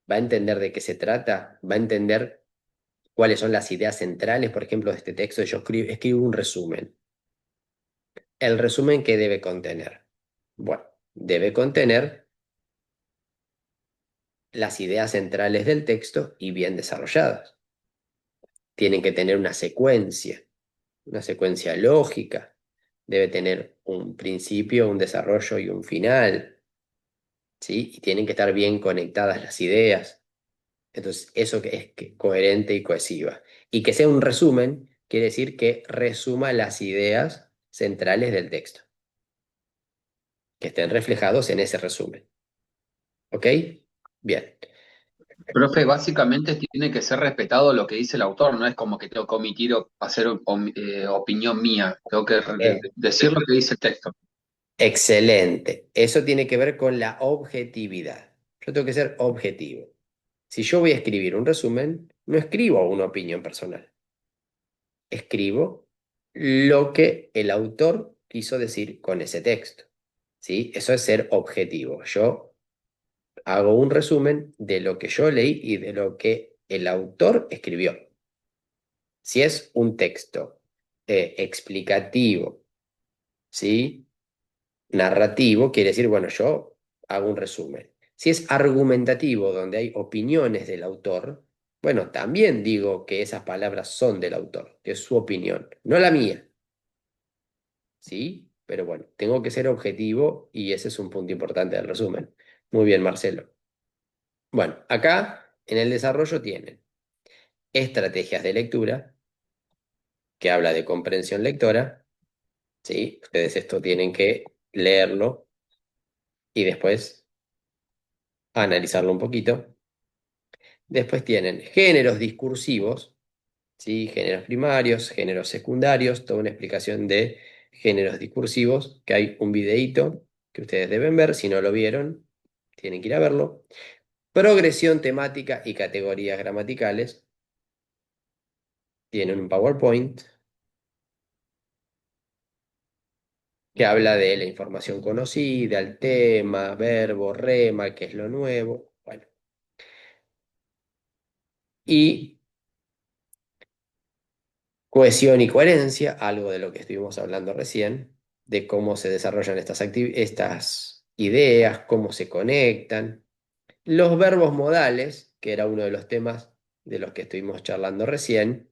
¿Va a entender de qué se trata? ¿Va a entender cuáles son las ideas centrales, por ejemplo, de este texto? Yo escribo un resumen. ¿El resumen qué debe contener? Bueno, debe contener las ideas centrales del texto y bien desarrolladas. Tienen que tener una secuencia lógica. Debe tener un principio, un desarrollo y un final, ¿sí? Y tienen que estar bien conectadas las ideas. Entonces, eso que es coherente y cohesiva. Y que sea un resumen, quiere decir que resuma las ideas centrales del texto, que estén reflejados en ese resumen. ¿Ok? Bien. Profe, básicamente tiene que ser respetado lo que dice el autor, no es como que tengo que omitir o hacer opinión mía, tengo que Eh, decir lo que dice el texto. Excelente. Eso tiene que ver con la objetividad. Yo tengo que ser objetivo. Si yo voy a escribir un resumen, no escribo una opinión personal. Escribo lo que el autor quiso decir con ese texto. ¿Sí? Eso es ser objetivo. Yo hago un resumen de lo que yo leí y de lo que el autor escribió. Si es un texto explicativo, ¿sí? Narrativo, quiere decir, bueno, yo hago un resumen. Si es argumentativo, donde hay opiniones del autor, bueno, también digo que esas palabras son del autor, que es su opinión, no la mía, ¿sí? Pero bueno, tengo que ser objetivo y ese es un punto importante del resumen. Muy bien, Marcelo. Bueno, acá en el desarrollo tienen estrategias de lectura, que habla de comprensión lectora, ¿sí? Ustedes esto tienen que leerlo y después analizarlo un poquito. Después tienen géneros discursivos, ¿sí? Géneros primarios, géneros secundarios, toda una explicación de géneros discursivos, que hay un videíto que ustedes deben ver, si no lo vieron, tienen que ir a verlo. Progresión temática y categorías gramaticales, tienen un PowerPoint que habla de la información conocida, el tema, verbo, rema, qué es lo nuevo, bueno. Y cohesión y coherencia, algo de lo que estuvimos hablando recién, de cómo se desarrollan estas ideas, cómo se conectan. Los verbos modales, que era uno de los temas de los que estuvimos charlando recién,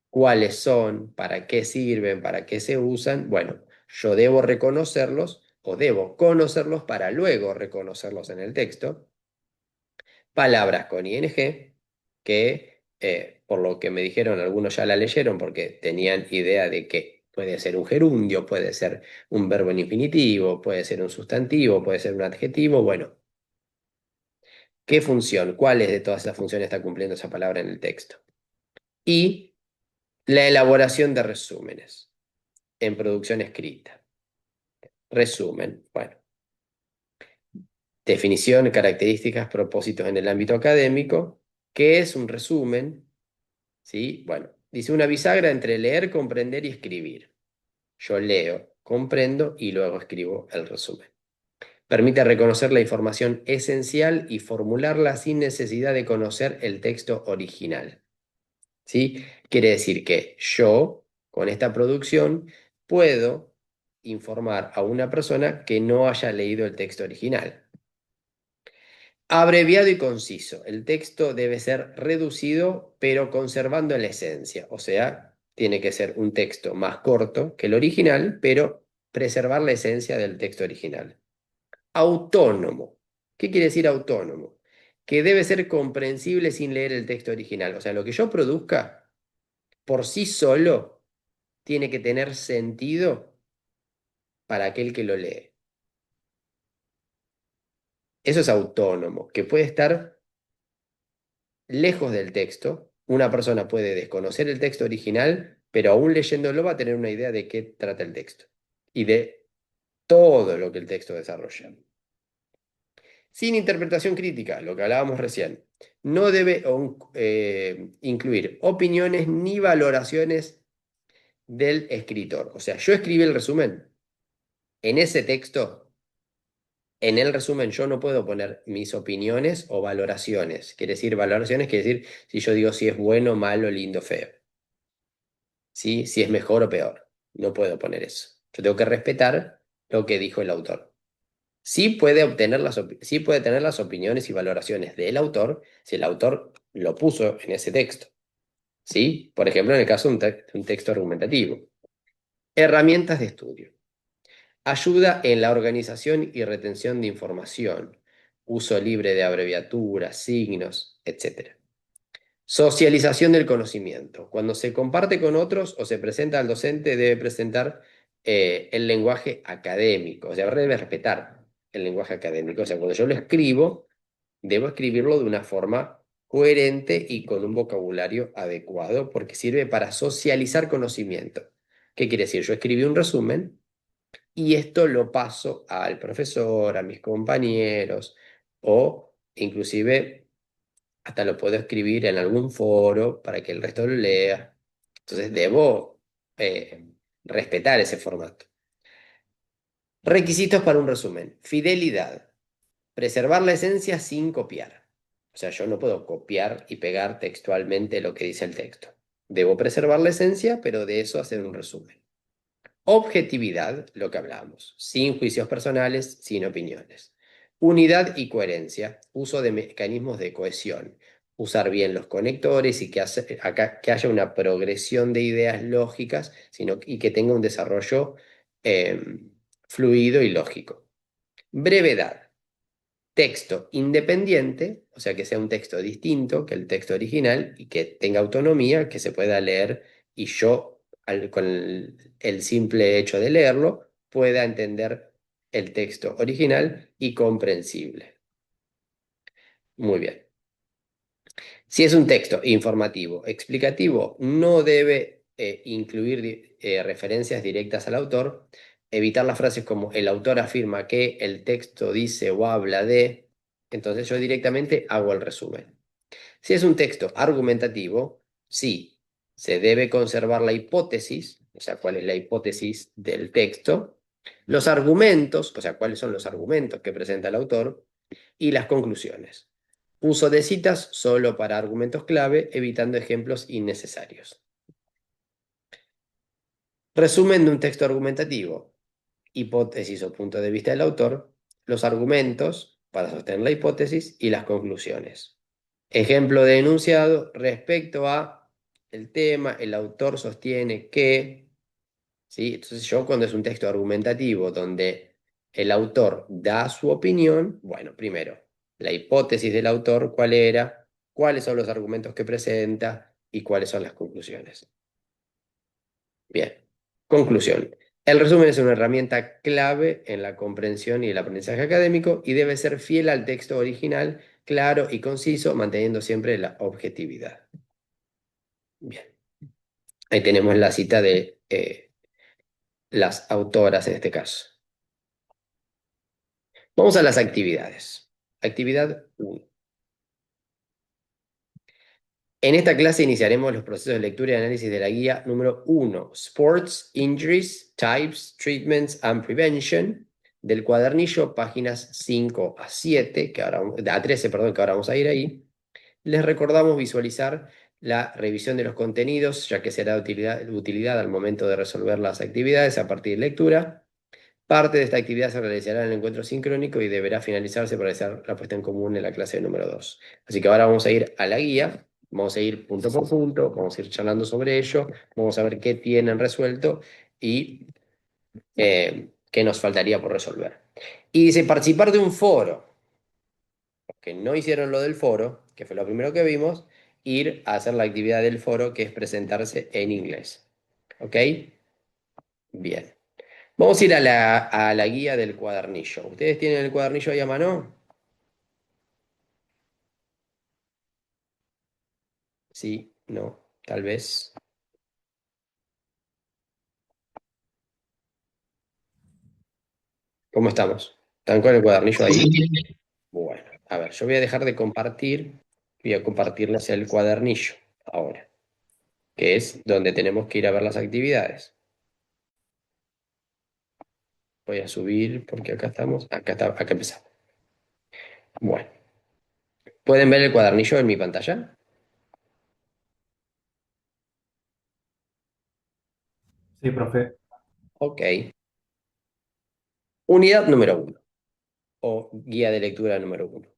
cuáles son, para qué sirven, para qué se usan. Bueno, yo debo reconocerlos o debo conocerlos para luego reconocerlos en el texto. Palabras con ing, que por lo que me dijeron, algunos ya la leyeron porque tenían idea de que puede ser un gerundio, puede ser un verbo en infinitivo, puede ser un sustantivo, puede ser un adjetivo. Bueno, ¿qué función? ¿Cuáles de todas esas funciones está cumpliendo esa palabra en el texto? Y la elaboración de resúmenes en producción escrita. Resumen, bueno. Definición, características, propósitos en el ámbito académico. ¿Qué es un resumen? ¿Sí? Bueno, dice una bisagra entre leer, comprender y escribir. Yo leo, comprendo y luego escribo el resumen. Permite reconocer la información esencial y formularla sin necesidad de conocer el texto original. ¿Sí? Quiere decir que yo, con esta producción, puedo informar a una persona que no haya leído el texto original. Abreviado y conciso. El texto debe ser reducido, pero conservando la esencia. O sea, tiene que ser un texto más corto que el original, pero preservar la esencia del texto original. Autónomo. ¿Qué quiere decir autónomo? Que debe ser comprensible sin leer el texto original. O sea, lo que yo produzca por sí solo tiene que tener sentido para aquel que lo lee. Eso es autónomo, que puede estar lejos del texto. Una persona puede desconocer el texto original, pero aún leyéndolo va a tener una idea de qué trata el texto y de todo lo que el texto desarrolla. Sin interpretación crítica, lo que hablábamos recién, no debe incluir opiniones ni valoraciones del escritor. O sea, yo escribí el resumen. En ese texto En el resumen yo no puedo poner mis opiniones o valoraciones. Quiere decir, valoraciones quiere decir si yo digo si es bueno, malo, lindo, feo. ¿Sí? Si es mejor o peor. No puedo poner eso. Yo tengo que respetar lo que dijo el autor. Sí puede sí puede tener las opiniones y valoraciones del autor si el autor lo puso en ese texto. ¿Sí? Por ejemplo, en el caso de un texto argumentativo. Herramientas de estudio. Ayuda en la organización y retención de información. Uso libre de abreviaturas, signos, etc. Socialización del conocimiento. Cuando se comparte con otros o se presenta al docente, debe presentar el lenguaje académico. O sea, debe respetar el lenguaje académico. O sea, cuando yo lo escribo, debo escribirlo de una forma coherente y con un vocabulario adecuado, porque sirve para socializar conocimiento. ¿Qué quiere decir? Yo escribí un resumen y esto lo paso al profesor, a mis compañeros, o inclusive hasta lo puedo escribir en algún foro para que el resto lo lea. Entonces debo eh, respetar ese formato. Requisitos para un resumen. Fidelidad. Preservar la esencia sin copiar. O sea, yo no puedo copiar y pegar textualmente lo que dice el texto. Debo preservar la esencia, pero de eso hacer un resumen. Objetividad, lo que hablamos, sin juicios personales, sin opiniones. Unidad y coherencia, uso de mecanismos de cohesión, usar bien los conectores y que haya una progresión de ideas lógicas y que tenga un desarrollo eh, fluido y lógico. Brevedad, texto independiente, o sea que sea un texto distinto que el texto original y que tenga autonomía, que se pueda leer y yo con el simple hecho de leerlo pueda entender el texto original y comprensible. Muy bien. Si es un texto informativo, explicativo, no debe incluir referencias directas al autor, evitar las frases como el autor afirma que, el texto dice o habla de, entonces yo directamente hago el resumen. Si es un texto argumentativo, sí, se debe conservar la hipótesis, o sea, cuál es la hipótesis del texto, los argumentos, o sea, cuáles son los argumentos que presenta el autor, y las conclusiones. Uso de citas solo para argumentos clave, evitando ejemplos innecesarios. Resumen de un texto argumentativo. Hipótesis o punto de vista del autor, los argumentos para sostener la hipótesis y las conclusiones. Ejemplo de enunciado respecto a el tema, el autor sostiene que, ¿sí? Entonces yo cuando es un texto argumentativo donde el autor da su opinión, bueno, primero, la hipótesis del autor, ¿cuál era? ¿Cuáles son los argumentos que presenta? ¿Y cuáles son las conclusiones? Bien, conclusión. El resumen es una herramienta clave en la comprensión y el aprendizaje académico y debe ser fiel al texto original, claro y conciso, manteniendo siempre la objetividad. Bien, ahí tenemos la cita de las autoras en este caso. Vamos a las actividades. Actividad 1. En esta clase iniciaremos los procesos de lectura y análisis de la guía número 1, Sports, Injuries, Types, Treatments and Prevention, del cuadernillo, páginas 5 a 7, a 13, perdón, que ahora vamos a ir ahí. Les recordamos visualizar la revisión de los contenidos, ya que será de utilidad al momento de resolver las actividades a partir de lectura. Parte de esta actividad se realizará en el encuentro sincrónico y deberá finalizarse para realizar la puesta en común en la clase número 2. Así que ahora vamos a ir a la guía, vamos a ir punto por punto, vamos a ir charlando sobre ello, vamos a ver qué tienen resuelto y qué nos faltaría por resolver. Y dice participar de un foro. Los que no hicieron lo del foro, que fue lo primero que vimos, ir a hacer la actividad del foro, que es presentarse en inglés. ¿Ok? Bien. Vamos a ir a la guía del cuadernillo. ¿Ustedes tienen el cuadernillo ahí a mano? Sí, no, tal vez. ¿Cómo estamos? ¿Están con el cuadernillo ahí? Bueno, a ver, yo voy a dejar de compartir. Voy a compartirles el cuadernillo ahora, que es donde tenemos que ir a ver las actividades. Voy a subir porque acá estamos. Acá empezamos. Bueno, ¿pueden ver el cuadernillo en mi pantalla? Sí, profe. Ok. Unidad número 1 o guía de lectura número 1.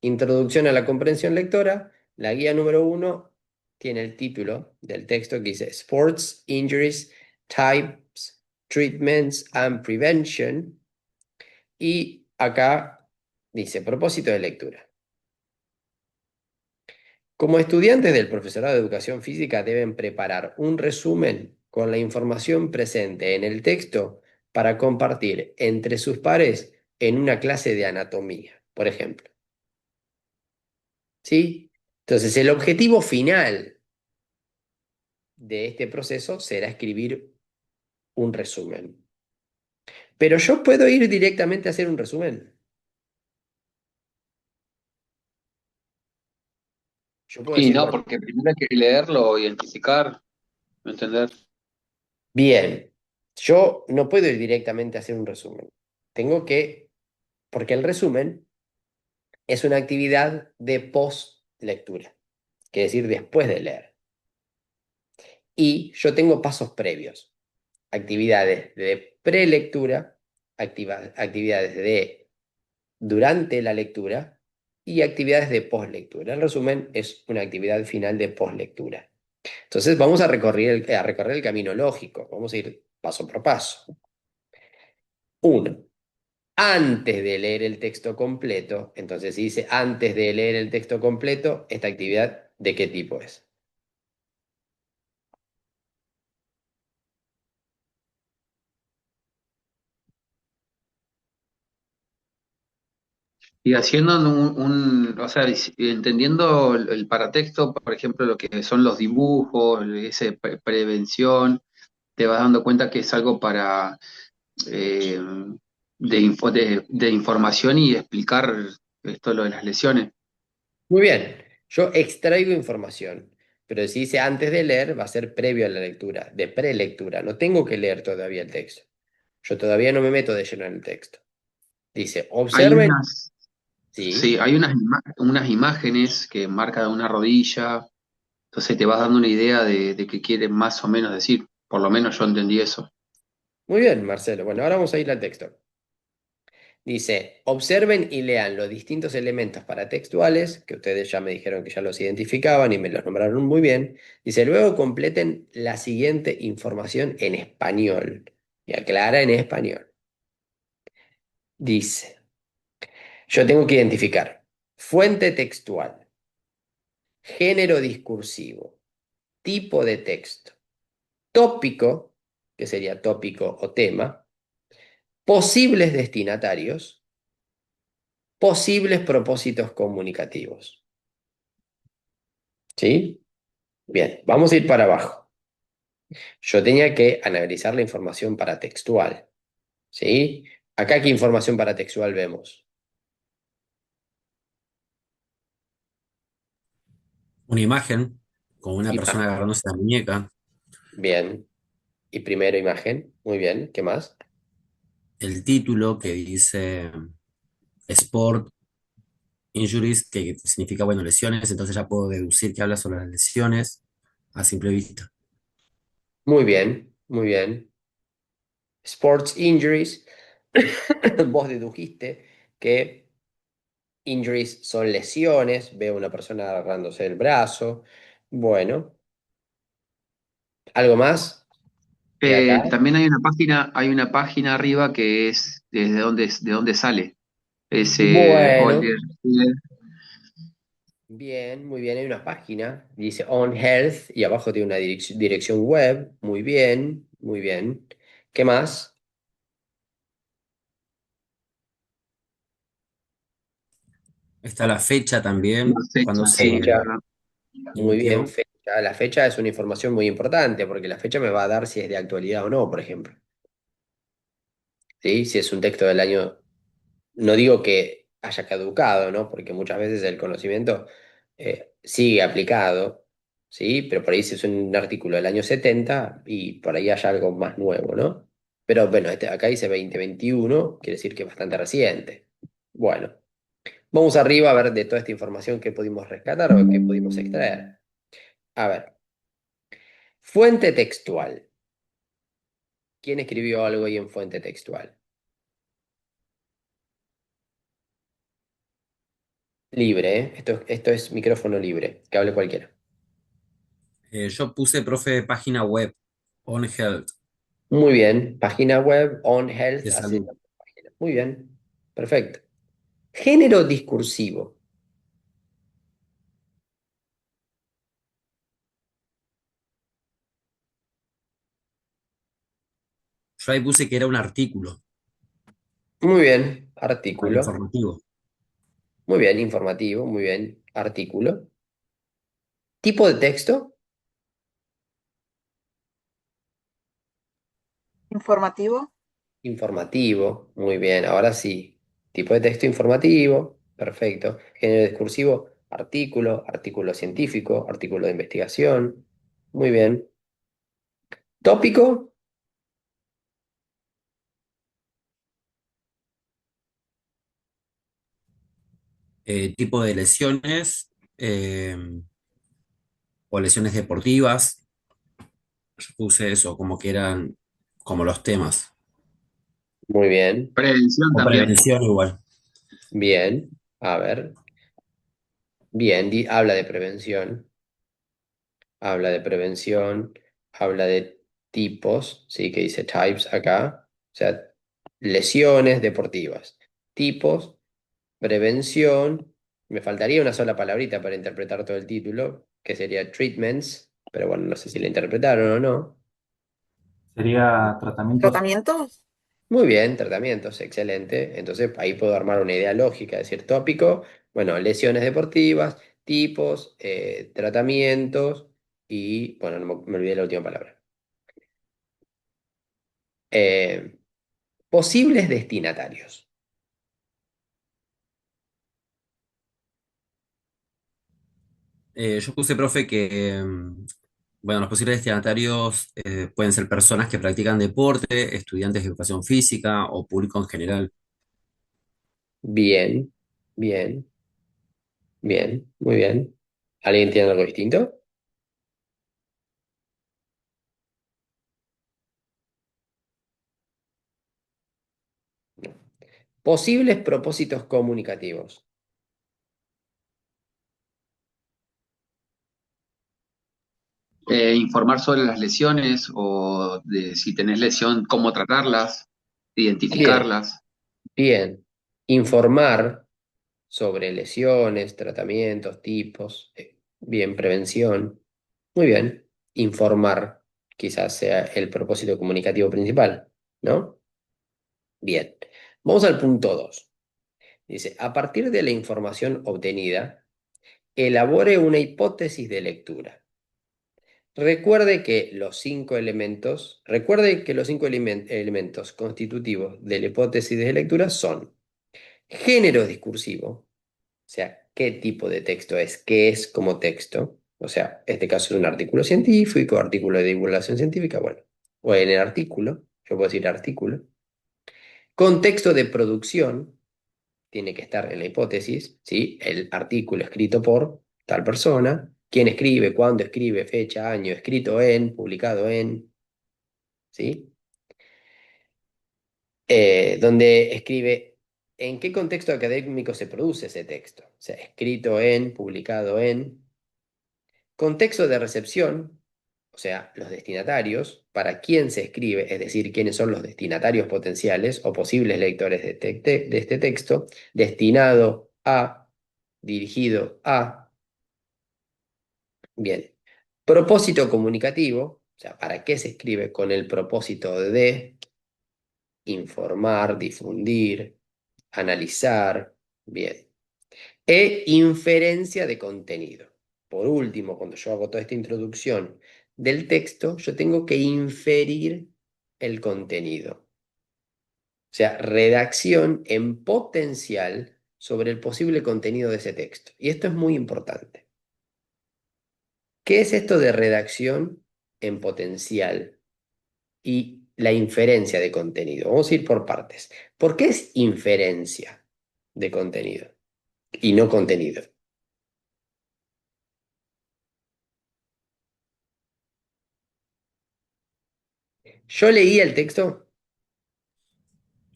Introducción a la comprensión lectora. La guía número 1 tiene el título del texto que dice Sports, Injuries, Types, Treatments and Prevention. Y acá dice propósito de lectura. Como estudiantes del profesorado de educación física deben preparar un resumen con la información presente en el texto para compartir entre sus pares en una clase de anatomía, por ejemplo. ¿Sí? Entonces, el objetivo final de este proceso será escribir un resumen. Pero yo puedo ir directamente a hacer un resumen. Yo puedo Y decir, no, bueno, porque primero hay que leerlo, identificar, entender. bien, yo no puedo ir directamente a hacer un resumen. Tengo que, porque el resumen es una actividad de post-lectura, quiere decir después de leer. Y yo tengo pasos previos, actividades de prelectura, actividades de durante la lectura y actividades de postlectura. El resumen es una actividad final de postlectura. Entonces vamos a recorrer el camino lógico, vamos a ir paso por paso. Uno, antes de leer el texto completo, entonces si dice antes de leer el texto completo, esta actividad, ¿de qué tipo es? Y haciendo o sea, entendiendo el paratexto, por ejemplo, lo que son los dibujos, esa prevención, te vas dando cuenta que es algo para eh, de información y explicar esto lo de las lesiones. Muy bien, yo extraigo información, pero si dice antes de leer, va a ser previo a la lectura, de prelectura. No tengo que leer todavía el texto. Yo todavía no me meto de lleno en el texto. Dice, Hay observen, unas, sí, sí, hay unas imágenes que marcan una rodilla, entonces te vas dando una idea de qué quiere más o menos decir. Por lo menos yo entendí eso. muy bien, Marcelo. Bueno, ahora vamos a ir al texto. Dice, observen y lean los distintos elementos paratextuales, que ustedes ya me dijeron que ya los identificaban y me los nombraron muy bien. Dice, luego completen la siguiente información en español. Y aclara en español. Dice, yo tengo que identificar fuente textual, género discursivo, tipo de texto, tópico, que sería tópico o tema, posibles destinatarios, posibles propósitos comunicativos. ¿Sí? Bien, vamos a ir para abajo. Yo tenía que analizar la información paratextual. ¿Sí? Acá, ¿qué información paratextual vemos? Una imagen con una persona Imagen. agarrándose la muñeca, Bien. Y primero imagen. Muy bien. ¿Qué más? el título que dice Sport Injuries, que significa, bueno, lesiones, entonces ya puedo deducir que habla sobre las lesiones a simple vista. Muy bien. Muy bien. Sports injuries. Vos dedujiste que injuries son lesiones. Veo una persona agarrándose el brazo. Bueno. ¿Algo más de acá? También hay una página arriba que es de dónde sale. Es Bueno. Oliver. Bien, muy bien. Hay una página, dice On Health, y abajo tiene una dirección web. Muy bien, muy bien. ¿Qué más? Está la fecha La también, fecha, cuando sí, Fecha. se ¿verdad? Muy bien, emitió. fecha. La fecha es una información muy importante porque la fecha me va a dar si es de actualidad o no, por ejemplo. ¿Sí? Si es un texto del año, no digo que haya caducado, ¿no? Porque muchas veces el conocimiento sigue aplicado, ¿sí? Pero por ahí si es un artículo del año 70 y por ahí hay algo más nuevo, ¿no? Pero bueno, acá dice 2021, quiere decir que es bastante reciente. Bueno, vamos arriba a ver de toda esta información que pudimos rescatar o que pudimos extraer. A ver, fuente textual. ¿Quién escribió algo ahí en fuente textual? Libre, ¿eh? Esto es micrófono libre, que hable cualquiera. Yo puse, profe, página web, On Health, Muy bien, página web, On Health, de así es salud. la página. Muy bien, perfecto. Género discursivo. Yo ahí puse que era un artículo, Muy bien, para artículo. informativo. Muy bien, informativo, muy bien, artículo. Tipo de texto, Informativo. informativo, muy bien, ahora sí. Tipo de texto informativo, perfecto. Género discursivo, artículo, artículo científico, artículo de investigación, muy bien. Tópico, Tipo de lesiones o lesiones deportivas. Yo puse eso, como que eran como los temas. muy bien, Prevención O también. prevención igual. bien. A ver, bien, habla de prevención. Habla de prevención, habla de tipos, ¿sí? Que dice types acá, o sea, lesiones deportivas, tipos, prevención, me faltaría una sola palabrita para interpretar todo el título, que sería treatments, pero bueno, no sé si la interpretaron o no. Sería tratamientos. ¿Tratamientos? Muy bien, tratamientos, excelente. Entonces ahí puedo armar una idea lógica, decir tópico, bueno, lesiones deportivas, tipos, tratamientos y, bueno, me olvidé la última palabra. Eh, posibles destinatarios. Yo puse, profe, que bueno, los posibles destinatarios pueden ser personas que practican deporte, estudiantes de educación física o público en general. Bien, bien, bien, muy bien. ¿Alguien tiene algo distinto? Posibles propósitos comunicativos. Informar sobre las lesiones o de si tenés lesión, cómo tratarlas, Bien, identificarlas. bien. Informar sobre lesiones, tratamientos, tipos, bien, prevención. Muy bien. Informar quizás sea el propósito comunicativo principal, ¿no? Bien. Vamos al punto 2. Dice, a partir de la información obtenida, elabore una hipótesis de lectura. Recuerde que los cinco elementos constitutivos de la hipótesis de lectura son género discursivo, o sea, qué tipo de texto es, qué es como texto, o sea, este caso es un artículo científico, artículo de divulgación científica, bueno, o en el artículo, yo puedo decir artículo. Contexto de producción, tiene que estar en la hipótesis, ¿sí? El artículo escrito por tal persona, quién escribe, cuándo escribe, fecha, año, escrito en, publicado en, ¿sí? Donde escribe en qué contexto académico se produce ese texto, o sea, escrito en, publicado en. Contexto de recepción, o sea, los destinatarios, para quién se escribe, es decir, quiénes son los destinatarios potenciales o posibles lectores de este texto, destinado a, dirigido a. Bien. Propósito comunicativo, o sea, ¿para qué se escribe? Con el propósito de informar, difundir, analizar. Bien. E inferencia de contenido. Por último, cuando yo hago toda esta introducción del texto, yo tengo que inferir el contenido. O sea, redacción en potencial sobre el posible contenido de ese texto. Y esto es muy importante. ¿Qué es esto de redacción en potencial? Y la inferencia de contenido. Vamos a ir por partes. ¿Por qué es inferencia de contenido y no contenido? Yo leí el texto.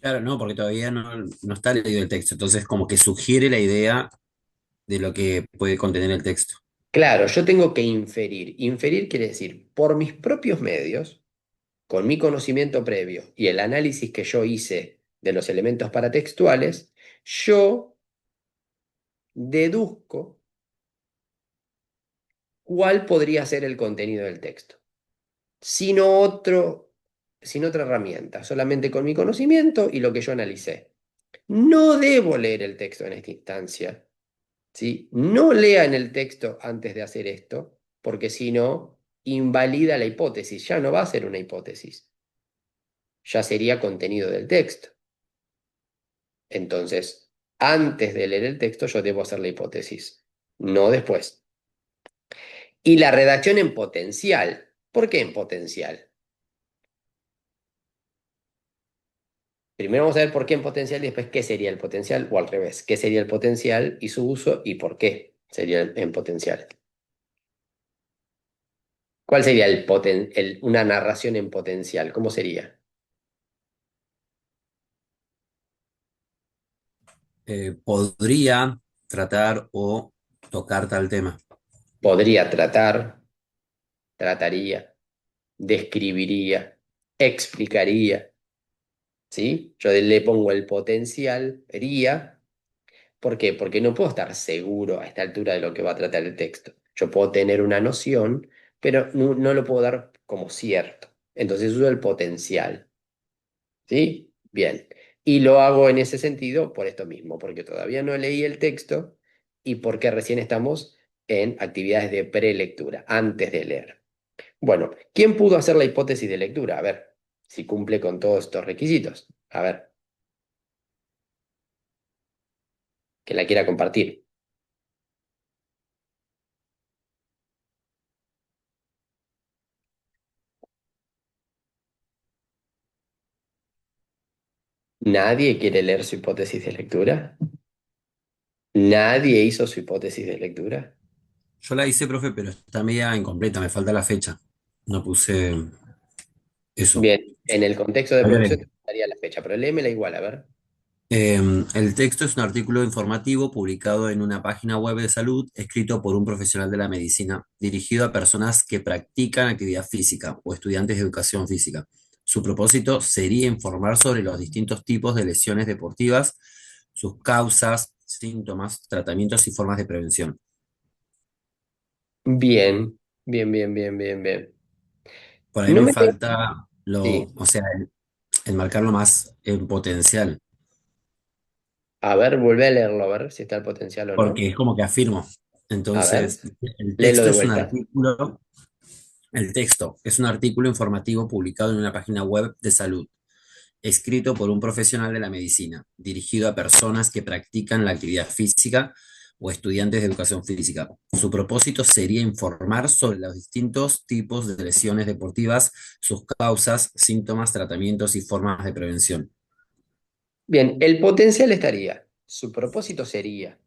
Claro, no, porque todavía no está leído el texto, entonces como que sugiere la idea de lo que puede contener el texto. Claro, yo tengo que inferir. Inferir quiere decir, por mis propios medios, con mi conocimiento previo y el análisis que yo hice de los elementos paratextuales, yo deduzco cuál podría ser el contenido del texto. Sin sin otra herramienta, solamente con mi conocimiento y lo que yo analicé. No debo leer el texto en esta instancia, ¿sí? No lean el texto antes de hacer esto, porque si no, invalida la hipótesis. Ya no va a ser una hipótesis, ya sería contenido del texto. Entonces, antes de leer el texto, yo debo hacer la hipótesis, no después. Y la redacción en potencial. ¿Por qué en potencial? Primero vamos a ver por qué en potencial y después qué sería el potencial, o al revés, qué sería el potencial y su uso y por qué sería en potencial. ¿Cuál sería una narración en potencial? ¿Cómo sería? Podría tratar o tocar tal tema. Podría tratar, trataría, describiría, explicaría, ¿sí? Yo le pongo el potencial, haría. ¿Por qué? Porque no puedo estar seguro a esta altura de lo que va a tratar el texto. Yo puedo tener una noción, pero no lo puedo dar como cierto. Entonces uso el potencial. ¿Sí? Bien. Y lo hago en ese sentido por esto mismo, porque todavía no leí el texto y porque recién estamos en actividades de prelectura, antes de leer. Bueno, ¿quién pudo hacer la hipótesis de lectura? A ver, si cumple con todos estos requisitos. A ver, que la quiera compartir. ¿Nadie quiere leer su hipótesis de lectura? ¿Nadie hizo su hipótesis de lectura? Yo la hice, profe, pero está media incompleta, me falta la fecha. No puse eso. Bien, en el contexto de Ahí la producción haré. te daría la fecha, pero léemela igual, a ver. El texto es un artículo informativo publicado en una página web de salud, escrito por un profesional de la medicina, dirigido a personas que practican actividad física o estudiantes de educación física. Su propósito sería informar sobre los distintos tipos de lesiones deportivas, sus causas, síntomas, tratamientos y formas de prevención. Bien, bien, bien, bien, bien, bien. Por ahí No me me... falta Sí. o sea, el marcarlo más en potencial, A ver, vuelve a leerlo, a ver si está el potencial o no. porque es como que afirmo. A ver, Entonces, el léelo texto de es un vuelta. artículo. El texto es un artículo informativo publicado en una página web de salud, escrito por un profesional de la medicina, dirigido a personas que practican la actividad física o estudiantes de educación física. Su propósito sería informar sobre los distintos tipos de lesiones deportivas, sus causas, síntomas, tratamientos y formas de prevención. Bien, el potencial estaría. Su propósito sería.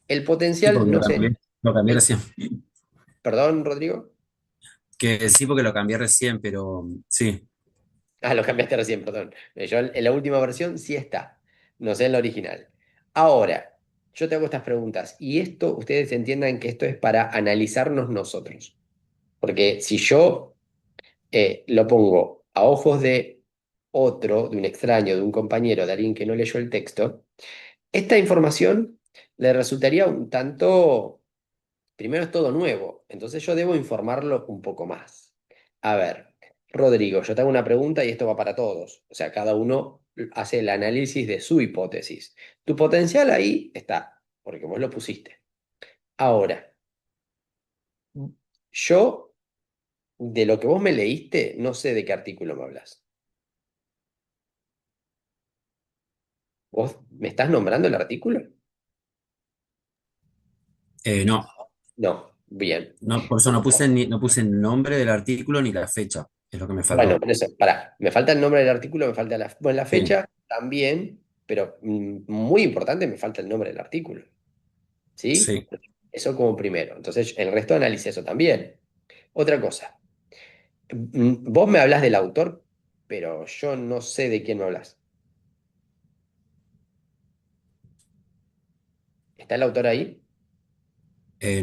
El Sí, potencial porque no sería. lo cambié el- recién. Perdón, Rodrigo. Que sí, porque lo cambié recién, pero sí. Ah, lo cambiaste recién, perdón. Yo en la última versión sí está. No sé en la original. Ahora, yo te hago estas preguntas y esto, ustedes entiendan que esto es para analizarnos nosotros. Porque si yo lo pongo a ojos de otro, de un extraño, de un compañero, de alguien que no leyó el texto, esta información le resultaría un tanto, primero es todo nuevo, entonces yo debo informarlo un poco más. A ver, Rodrigo, yo te hago una pregunta y esto va para todos, o sea, cada uno hace el análisis de su hipótesis. Tu potencial ahí está, porque vos lo pusiste. Ahora, yo, de lo que vos me leíste, no sé de qué artículo me hablas. ¿Vos me estás nombrando el artículo? No, No, bien. no, por eso no puse el nombre del artículo ni la fecha. Es lo que me Bueno, faltó. por eso, pará, me falta el nombre del artículo, me falta la Sí, fecha también, pero muy importante, me falta el nombre del artículo. ¿Sí? sí. Eso como primero. Entonces, el resto analice eso también. Otra cosa, vos me hablas del autor, pero yo no sé de quién me hablas. ¿Está el autor ahí?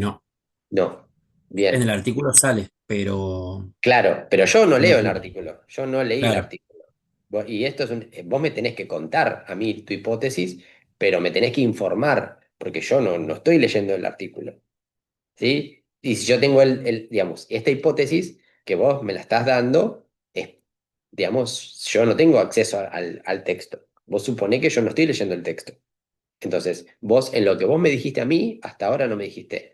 No. No. En el Bien. artículo sale, pero Claro, pero yo no leo no. el artículo. Yo no leí el Claro, artículo. Y esto es vos me tenés que contar a mí tu hipótesis, pero me tenés que informar, porque yo no estoy leyendo el artículo. ¿Sí? Y si yo tengo digamos, esta hipótesis que vos me la estás dando, es, digamos, yo no tengo acceso al texto. Vos suponés que yo no estoy leyendo el texto. Entonces, vos, en lo que vos me dijiste a mí, hasta ahora no me dijiste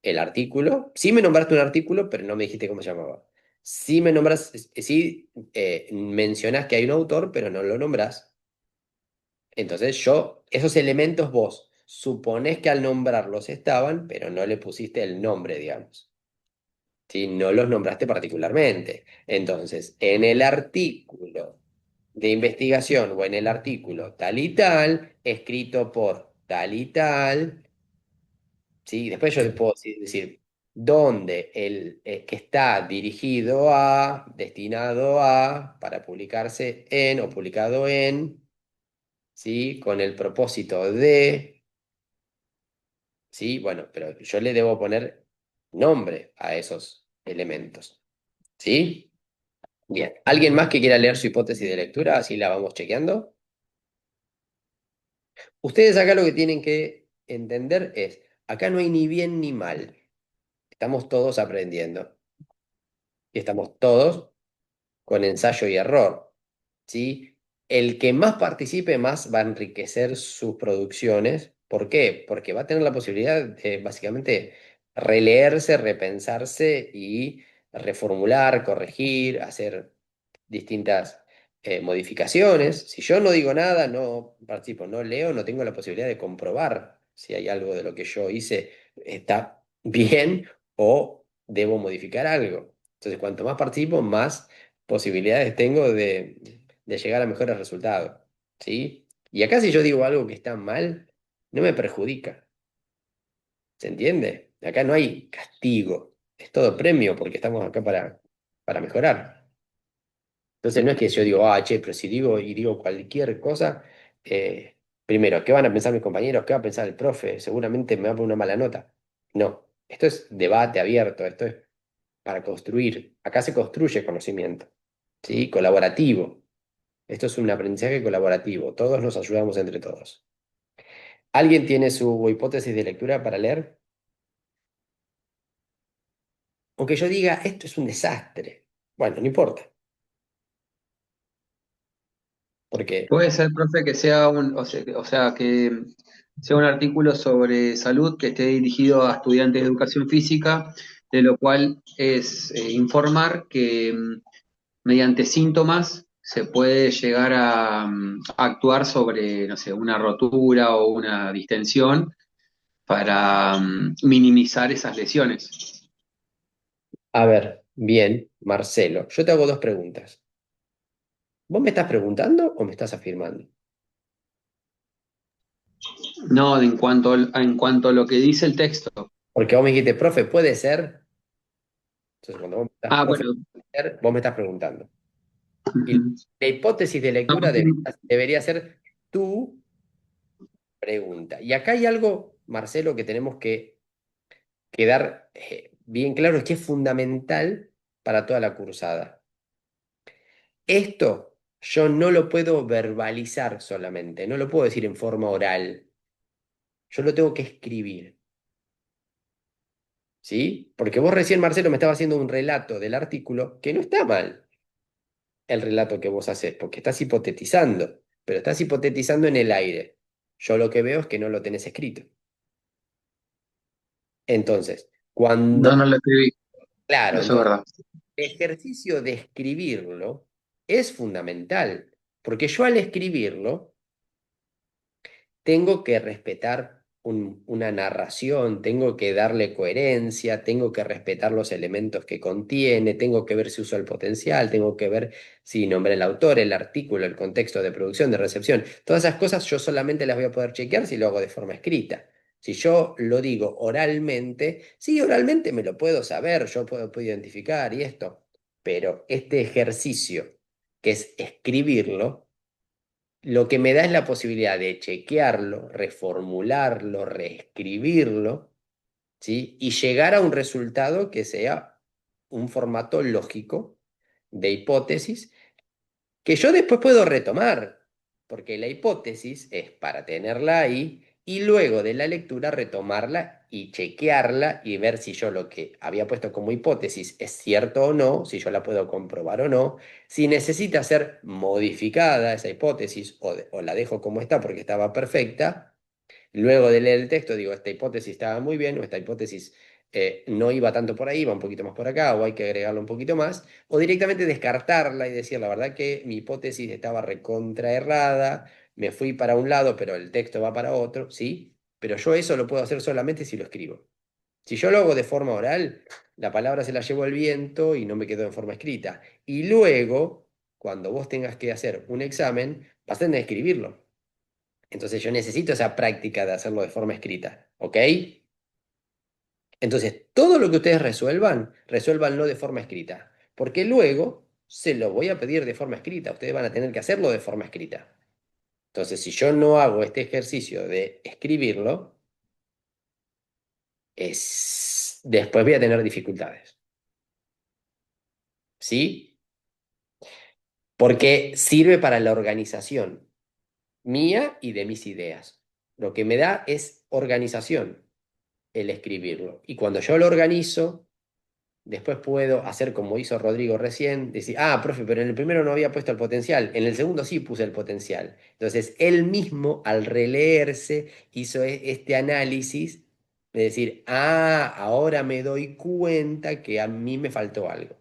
el artículo. Sí me nombraste un artículo, pero no me dijiste cómo se llamaba. Sí me nombras, sí mencionás que hay un autor, pero no lo nombrás. Entonces esos elementos vos suponés que al nombrarlos estaban, pero no le pusiste el nombre, digamos. ¿Sí? No los nombraste particularmente. Entonces, en el artículo de investigación o en el artículo tal y tal, escrito por tal y tal, ¿sí? Después yo le sí, puedo decir dónde que está dirigido a, destinado a, para publicarse en o publicado en, ¿sí? Con el propósito de, ¿sí? Bueno, pero yo le debo poner nombre a esos elementos, ¿sí? Bien. ¿Alguien más que quiera leer su hipótesis de lectura? Así la vamos chequeando. Ustedes acá lo que tienen que entender es, acá no hay ni bien ni mal. Estamos todos aprendiendo. Y estamos todos con ensayo y error. ¿Sí? El que más participe más va a enriquecer sus producciones. ¿Por qué? Porque va a tener la posibilidad de básicamente releerse, repensarse y reformular, corregir, hacer distintas modificaciones. Si yo no digo nada, no participo, no leo, no tengo la posibilidad de comprobar si hay algo de lo que yo hice está bien o debo modificar algo. Entonces, cuanto más participo, más posibilidades tengo de llegar a mejores resultados. ¿Sí? Y acá si yo digo algo que está mal, no me perjudica. ¿Se entiende? Acá no hay castigo. Es todo premio porque estamos acá para mejorar. Entonces no es que yo digo, che, pero si digo y digo cualquier cosa, primero, ¿qué van a pensar mis compañeros? ¿Qué va a pensar el profe? Seguramente me va a poner una mala nota. No, esto es debate abierto, esto es para construir. Acá se construye conocimiento, ¿sí? Colaborativo. Esto es un aprendizaje colaborativo. Todos nos ayudamos entre todos. ¿Alguien tiene su hipótesis de lectura para leer? Aunque yo diga, esto es un desastre. Bueno, no importa, porque, Puede ser, profe, que sea o sea, que sea un artículo sobre salud que esté dirigido a estudiantes de educación física, de lo cual es informar que mediante síntomas se puede llegar a actuar sobre, no sé, una rotura o una distensión para minimizar esas lesiones. a ver, bien, Marcelo, yo te hago dos preguntas. ¿Vos me estás preguntando o me estás afirmando? No, en cuanto a lo que dice el texto. Porque vos me dijiste, profe, ¿puede ser? Entonces, cuando vos me estás, Ah, profe, bueno. ¿puede ser? Vos me estás preguntando. Y Ujú. la hipótesis de No, lectura debería ser tu pregunta. Y acá hay algo, Marcelo, que tenemos que quedar bien claro, es que es fundamental para toda la cursada. Esto yo no lo puedo verbalizar solamente, no lo puedo decir en forma oral, yo lo tengo que escribir. ¿Sí? Porque vos recién, Marcelo, me estaba haciendo un relato del artículo que no está mal el relato que vos haces, porque estás hipotetizando, pero estás hipotetizando en el aire. Yo lo que veo es que no lo tenés escrito. Entonces, no, cuando, no lo escribí, claro, eso es entonces, verdad. el ejercicio de escribirlo es fundamental, porque yo al escribirlo tengo que respetar. una narración, tengo que darle coherencia, tengo que respetar los elementos que contiene, tengo que ver si uso el potencial, tengo que ver si nombré el autor, el artículo, el contexto de producción, de recepción. Todas esas cosas yo solamente las voy a poder chequear si lo hago de forma escrita. Si yo lo digo oralmente, sí, oralmente me lo puedo saber, yo puedo identificar y esto, pero este ejercicio, que es escribirlo, lo que me da es la posibilidad de chequearlo, reformularlo, reescribirlo, ¿sí? Y llegar a un resultado que sea un formato lógico de hipótesis que yo después puedo retomar, porque la hipótesis es para tenerla ahí y luego de la lectura retomarla y chequearla y ver si yo lo que había puesto como hipótesis es cierto o no, si yo la puedo comprobar o no, si necesita ser modificada esa hipótesis o la dejo como está porque estaba perfecta. Luego de leer el texto, digo, esta hipótesis estaba muy bien, o esta hipótesis no iba tanto por ahí, iba un poquito más por acá, o hay que agregarlo un poquito más, o directamente descartarla y decir, la verdad que mi hipótesis estaba recontraerrada, me fui para un lado, pero el texto va para otro, ¿sí? Pero yo eso lo puedo hacer solamente si lo escribo. Si yo lo hago de forma oral, la palabra se la llevo al viento y no me quedó en forma escrita. Y luego, cuando vos tengas que hacer un examen, vas a tener que escribirlo. Entonces yo necesito esa práctica de hacerlo de forma escrita, ¿ok? Entonces, todo lo que ustedes resuelvan, resuélvanlo de forma escrita, porque luego se lo voy a pedir de forma escrita, ustedes van a tener que hacerlo de forma escrita. Entonces, si yo no hago este ejercicio de escribirlo, después voy a tener dificultades, ¿sí? Porque sirve para la organización mía y de mis ideas. Lo que me da es organización el escribirlo. Y cuando yo lo organizo, después puedo hacer como hizo Rodrigo recién, decir, ah, profe, pero en el primero no había puesto el potencial, en el segundo sí puse el potencial. Entonces, él mismo, al releerse, hizo este análisis de decir, ah, ahora me doy cuenta que a mí me faltó algo.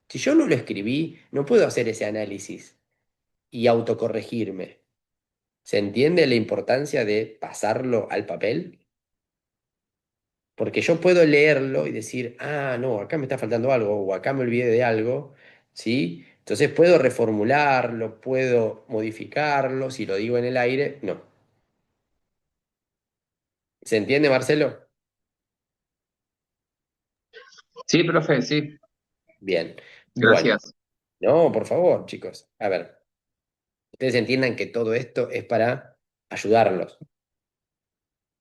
Si yo no lo escribí, no puedo hacer ese análisis y autocorregirme. ¿Se entiende la importancia de pasarlo al papel? Porque yo puedo leerlo y decir, ah, no, acá me está faltando algo, o acá me olvidé de algo, ¿sí? Entonces puedo reformularlo, puedo modificarlo, si lo digo en el aire, no. ¿Se entiende, Marcelo? Sí, profe, sí, Bien. Bueno, gracias. no, por favor, chicos. A ver, ustedes entiendan que todo esto es para ayudarlos,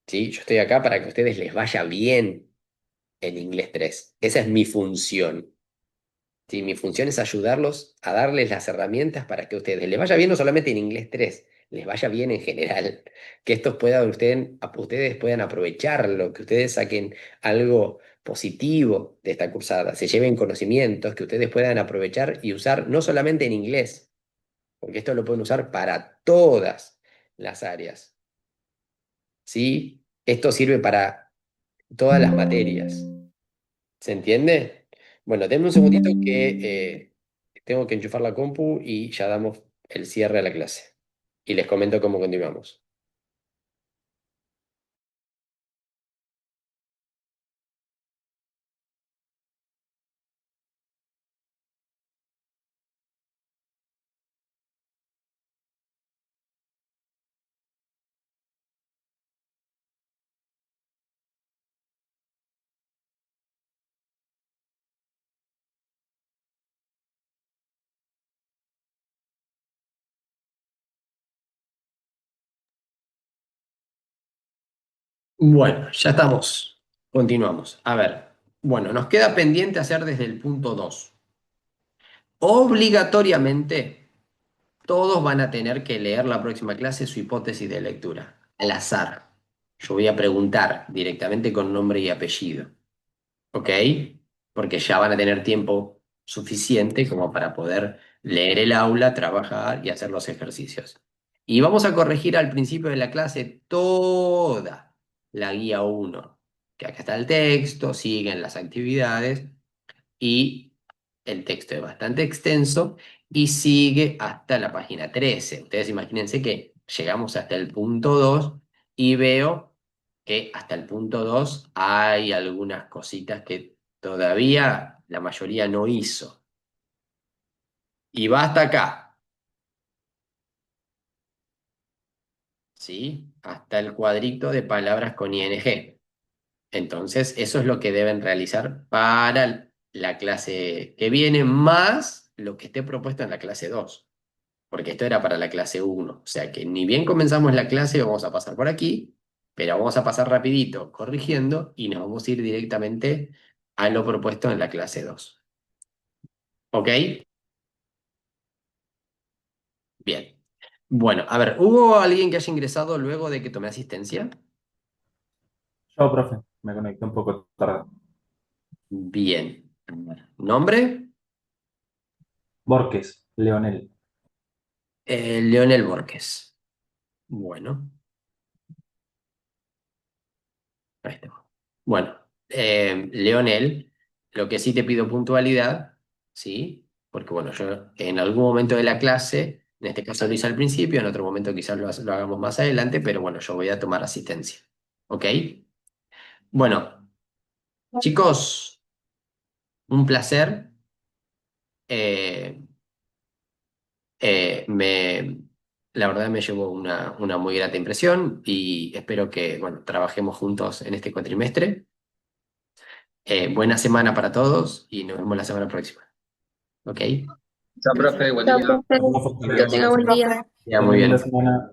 ¿sí? Yo estoy acá para que a ustedes les vaya bien en Inglés 3. Esa es mi función. Sí, mi función es ayudarlos a darles las herramientas para que a ustedes les vaya bien no solamente en Inglés 3, les vaya bien en general, que estos puedan, ustedes puedan aprovecharlo, que ustedes saquen algo positivo de esta cursada, se lleven conocimientos que ustedes puedan aprovechar y usar no solamente en inglés, porque esto lo pueden usar para todas las áreas, ¿sí? Esto sirve para todas las materias. ¿Se entiende? Bueno, denme un segundito que tengo que enchufar la compu y ya damos el cierre a la clase. Y les comento cómo continuamos. Bueno, ya estamos. Continuamos. A ver, bueno, nos queda pendiente hacer desde el punto 2. Obligatoriamente, todos van a tener que leer la próxima clase su hipótesis de lectura, al azar. Yo voy a preguntar directamente con nombre y apellido. ¿Ok? Porque ya van a tener tiempo suficiente como para poder leer el aula, trabajar y hacer los ejercicios. Y vamos a corregir al principio de la clase toda la guía 1, que acá está el texto, siguen las actividades y el texto es bastante extenso y sigue hasta la página 13. Ustedes imagínense que llegamos hasta el punto 2 y veo que hasta el punto 2 hay algunas cositas que todavía la mayoría no hizo. Y va hasta acá. ¿Sí? Hasta el cuadrito de palabras con ing. Entonces, eso es lo que deben realizar para la clase que viene, más lo que esté propuesto en la clase 2. Porque esto era para la clase 1. O sea que ni bien comenzamos la clase, vamos a pasar por aquí, pero vamos a pasar rapidito corrigiendo y nos vamos a ir directamente a lo propuesto en la clase 2. ¿Ok? Bien. Bueno, a ver, ¿hubo alguien que haya ingresado luego de que tomé asistencia? Yo, profe, me conecté un poco tarde. Bien. A ver, ¿nombre? Borges, Leonel. Leonel Borges. Bueno, ahí está. Bueno, Leonel, lo que sí te pido puntualidad, ¿sí? Porque bueno, yo en algún momento de la clase, en este caso lo hice al principio, en otro momento quizás lo hagamos más adelante, pero bueno, yo voy a tomar asistencia. ¿Ok? Bueno, chicos, un placer. Eh, la verdad me llevó una muy grata impresión y espero que, bueno, trabajemos juntos en este cuatrimestre. Buena semana para todos y nos vemos la semana próxima. ¿Ok? Chao, profe, buen Chao, día. profe. Nos vemos, hasta Que luego. tenga buen día. Ya, muy Linda bien. semana.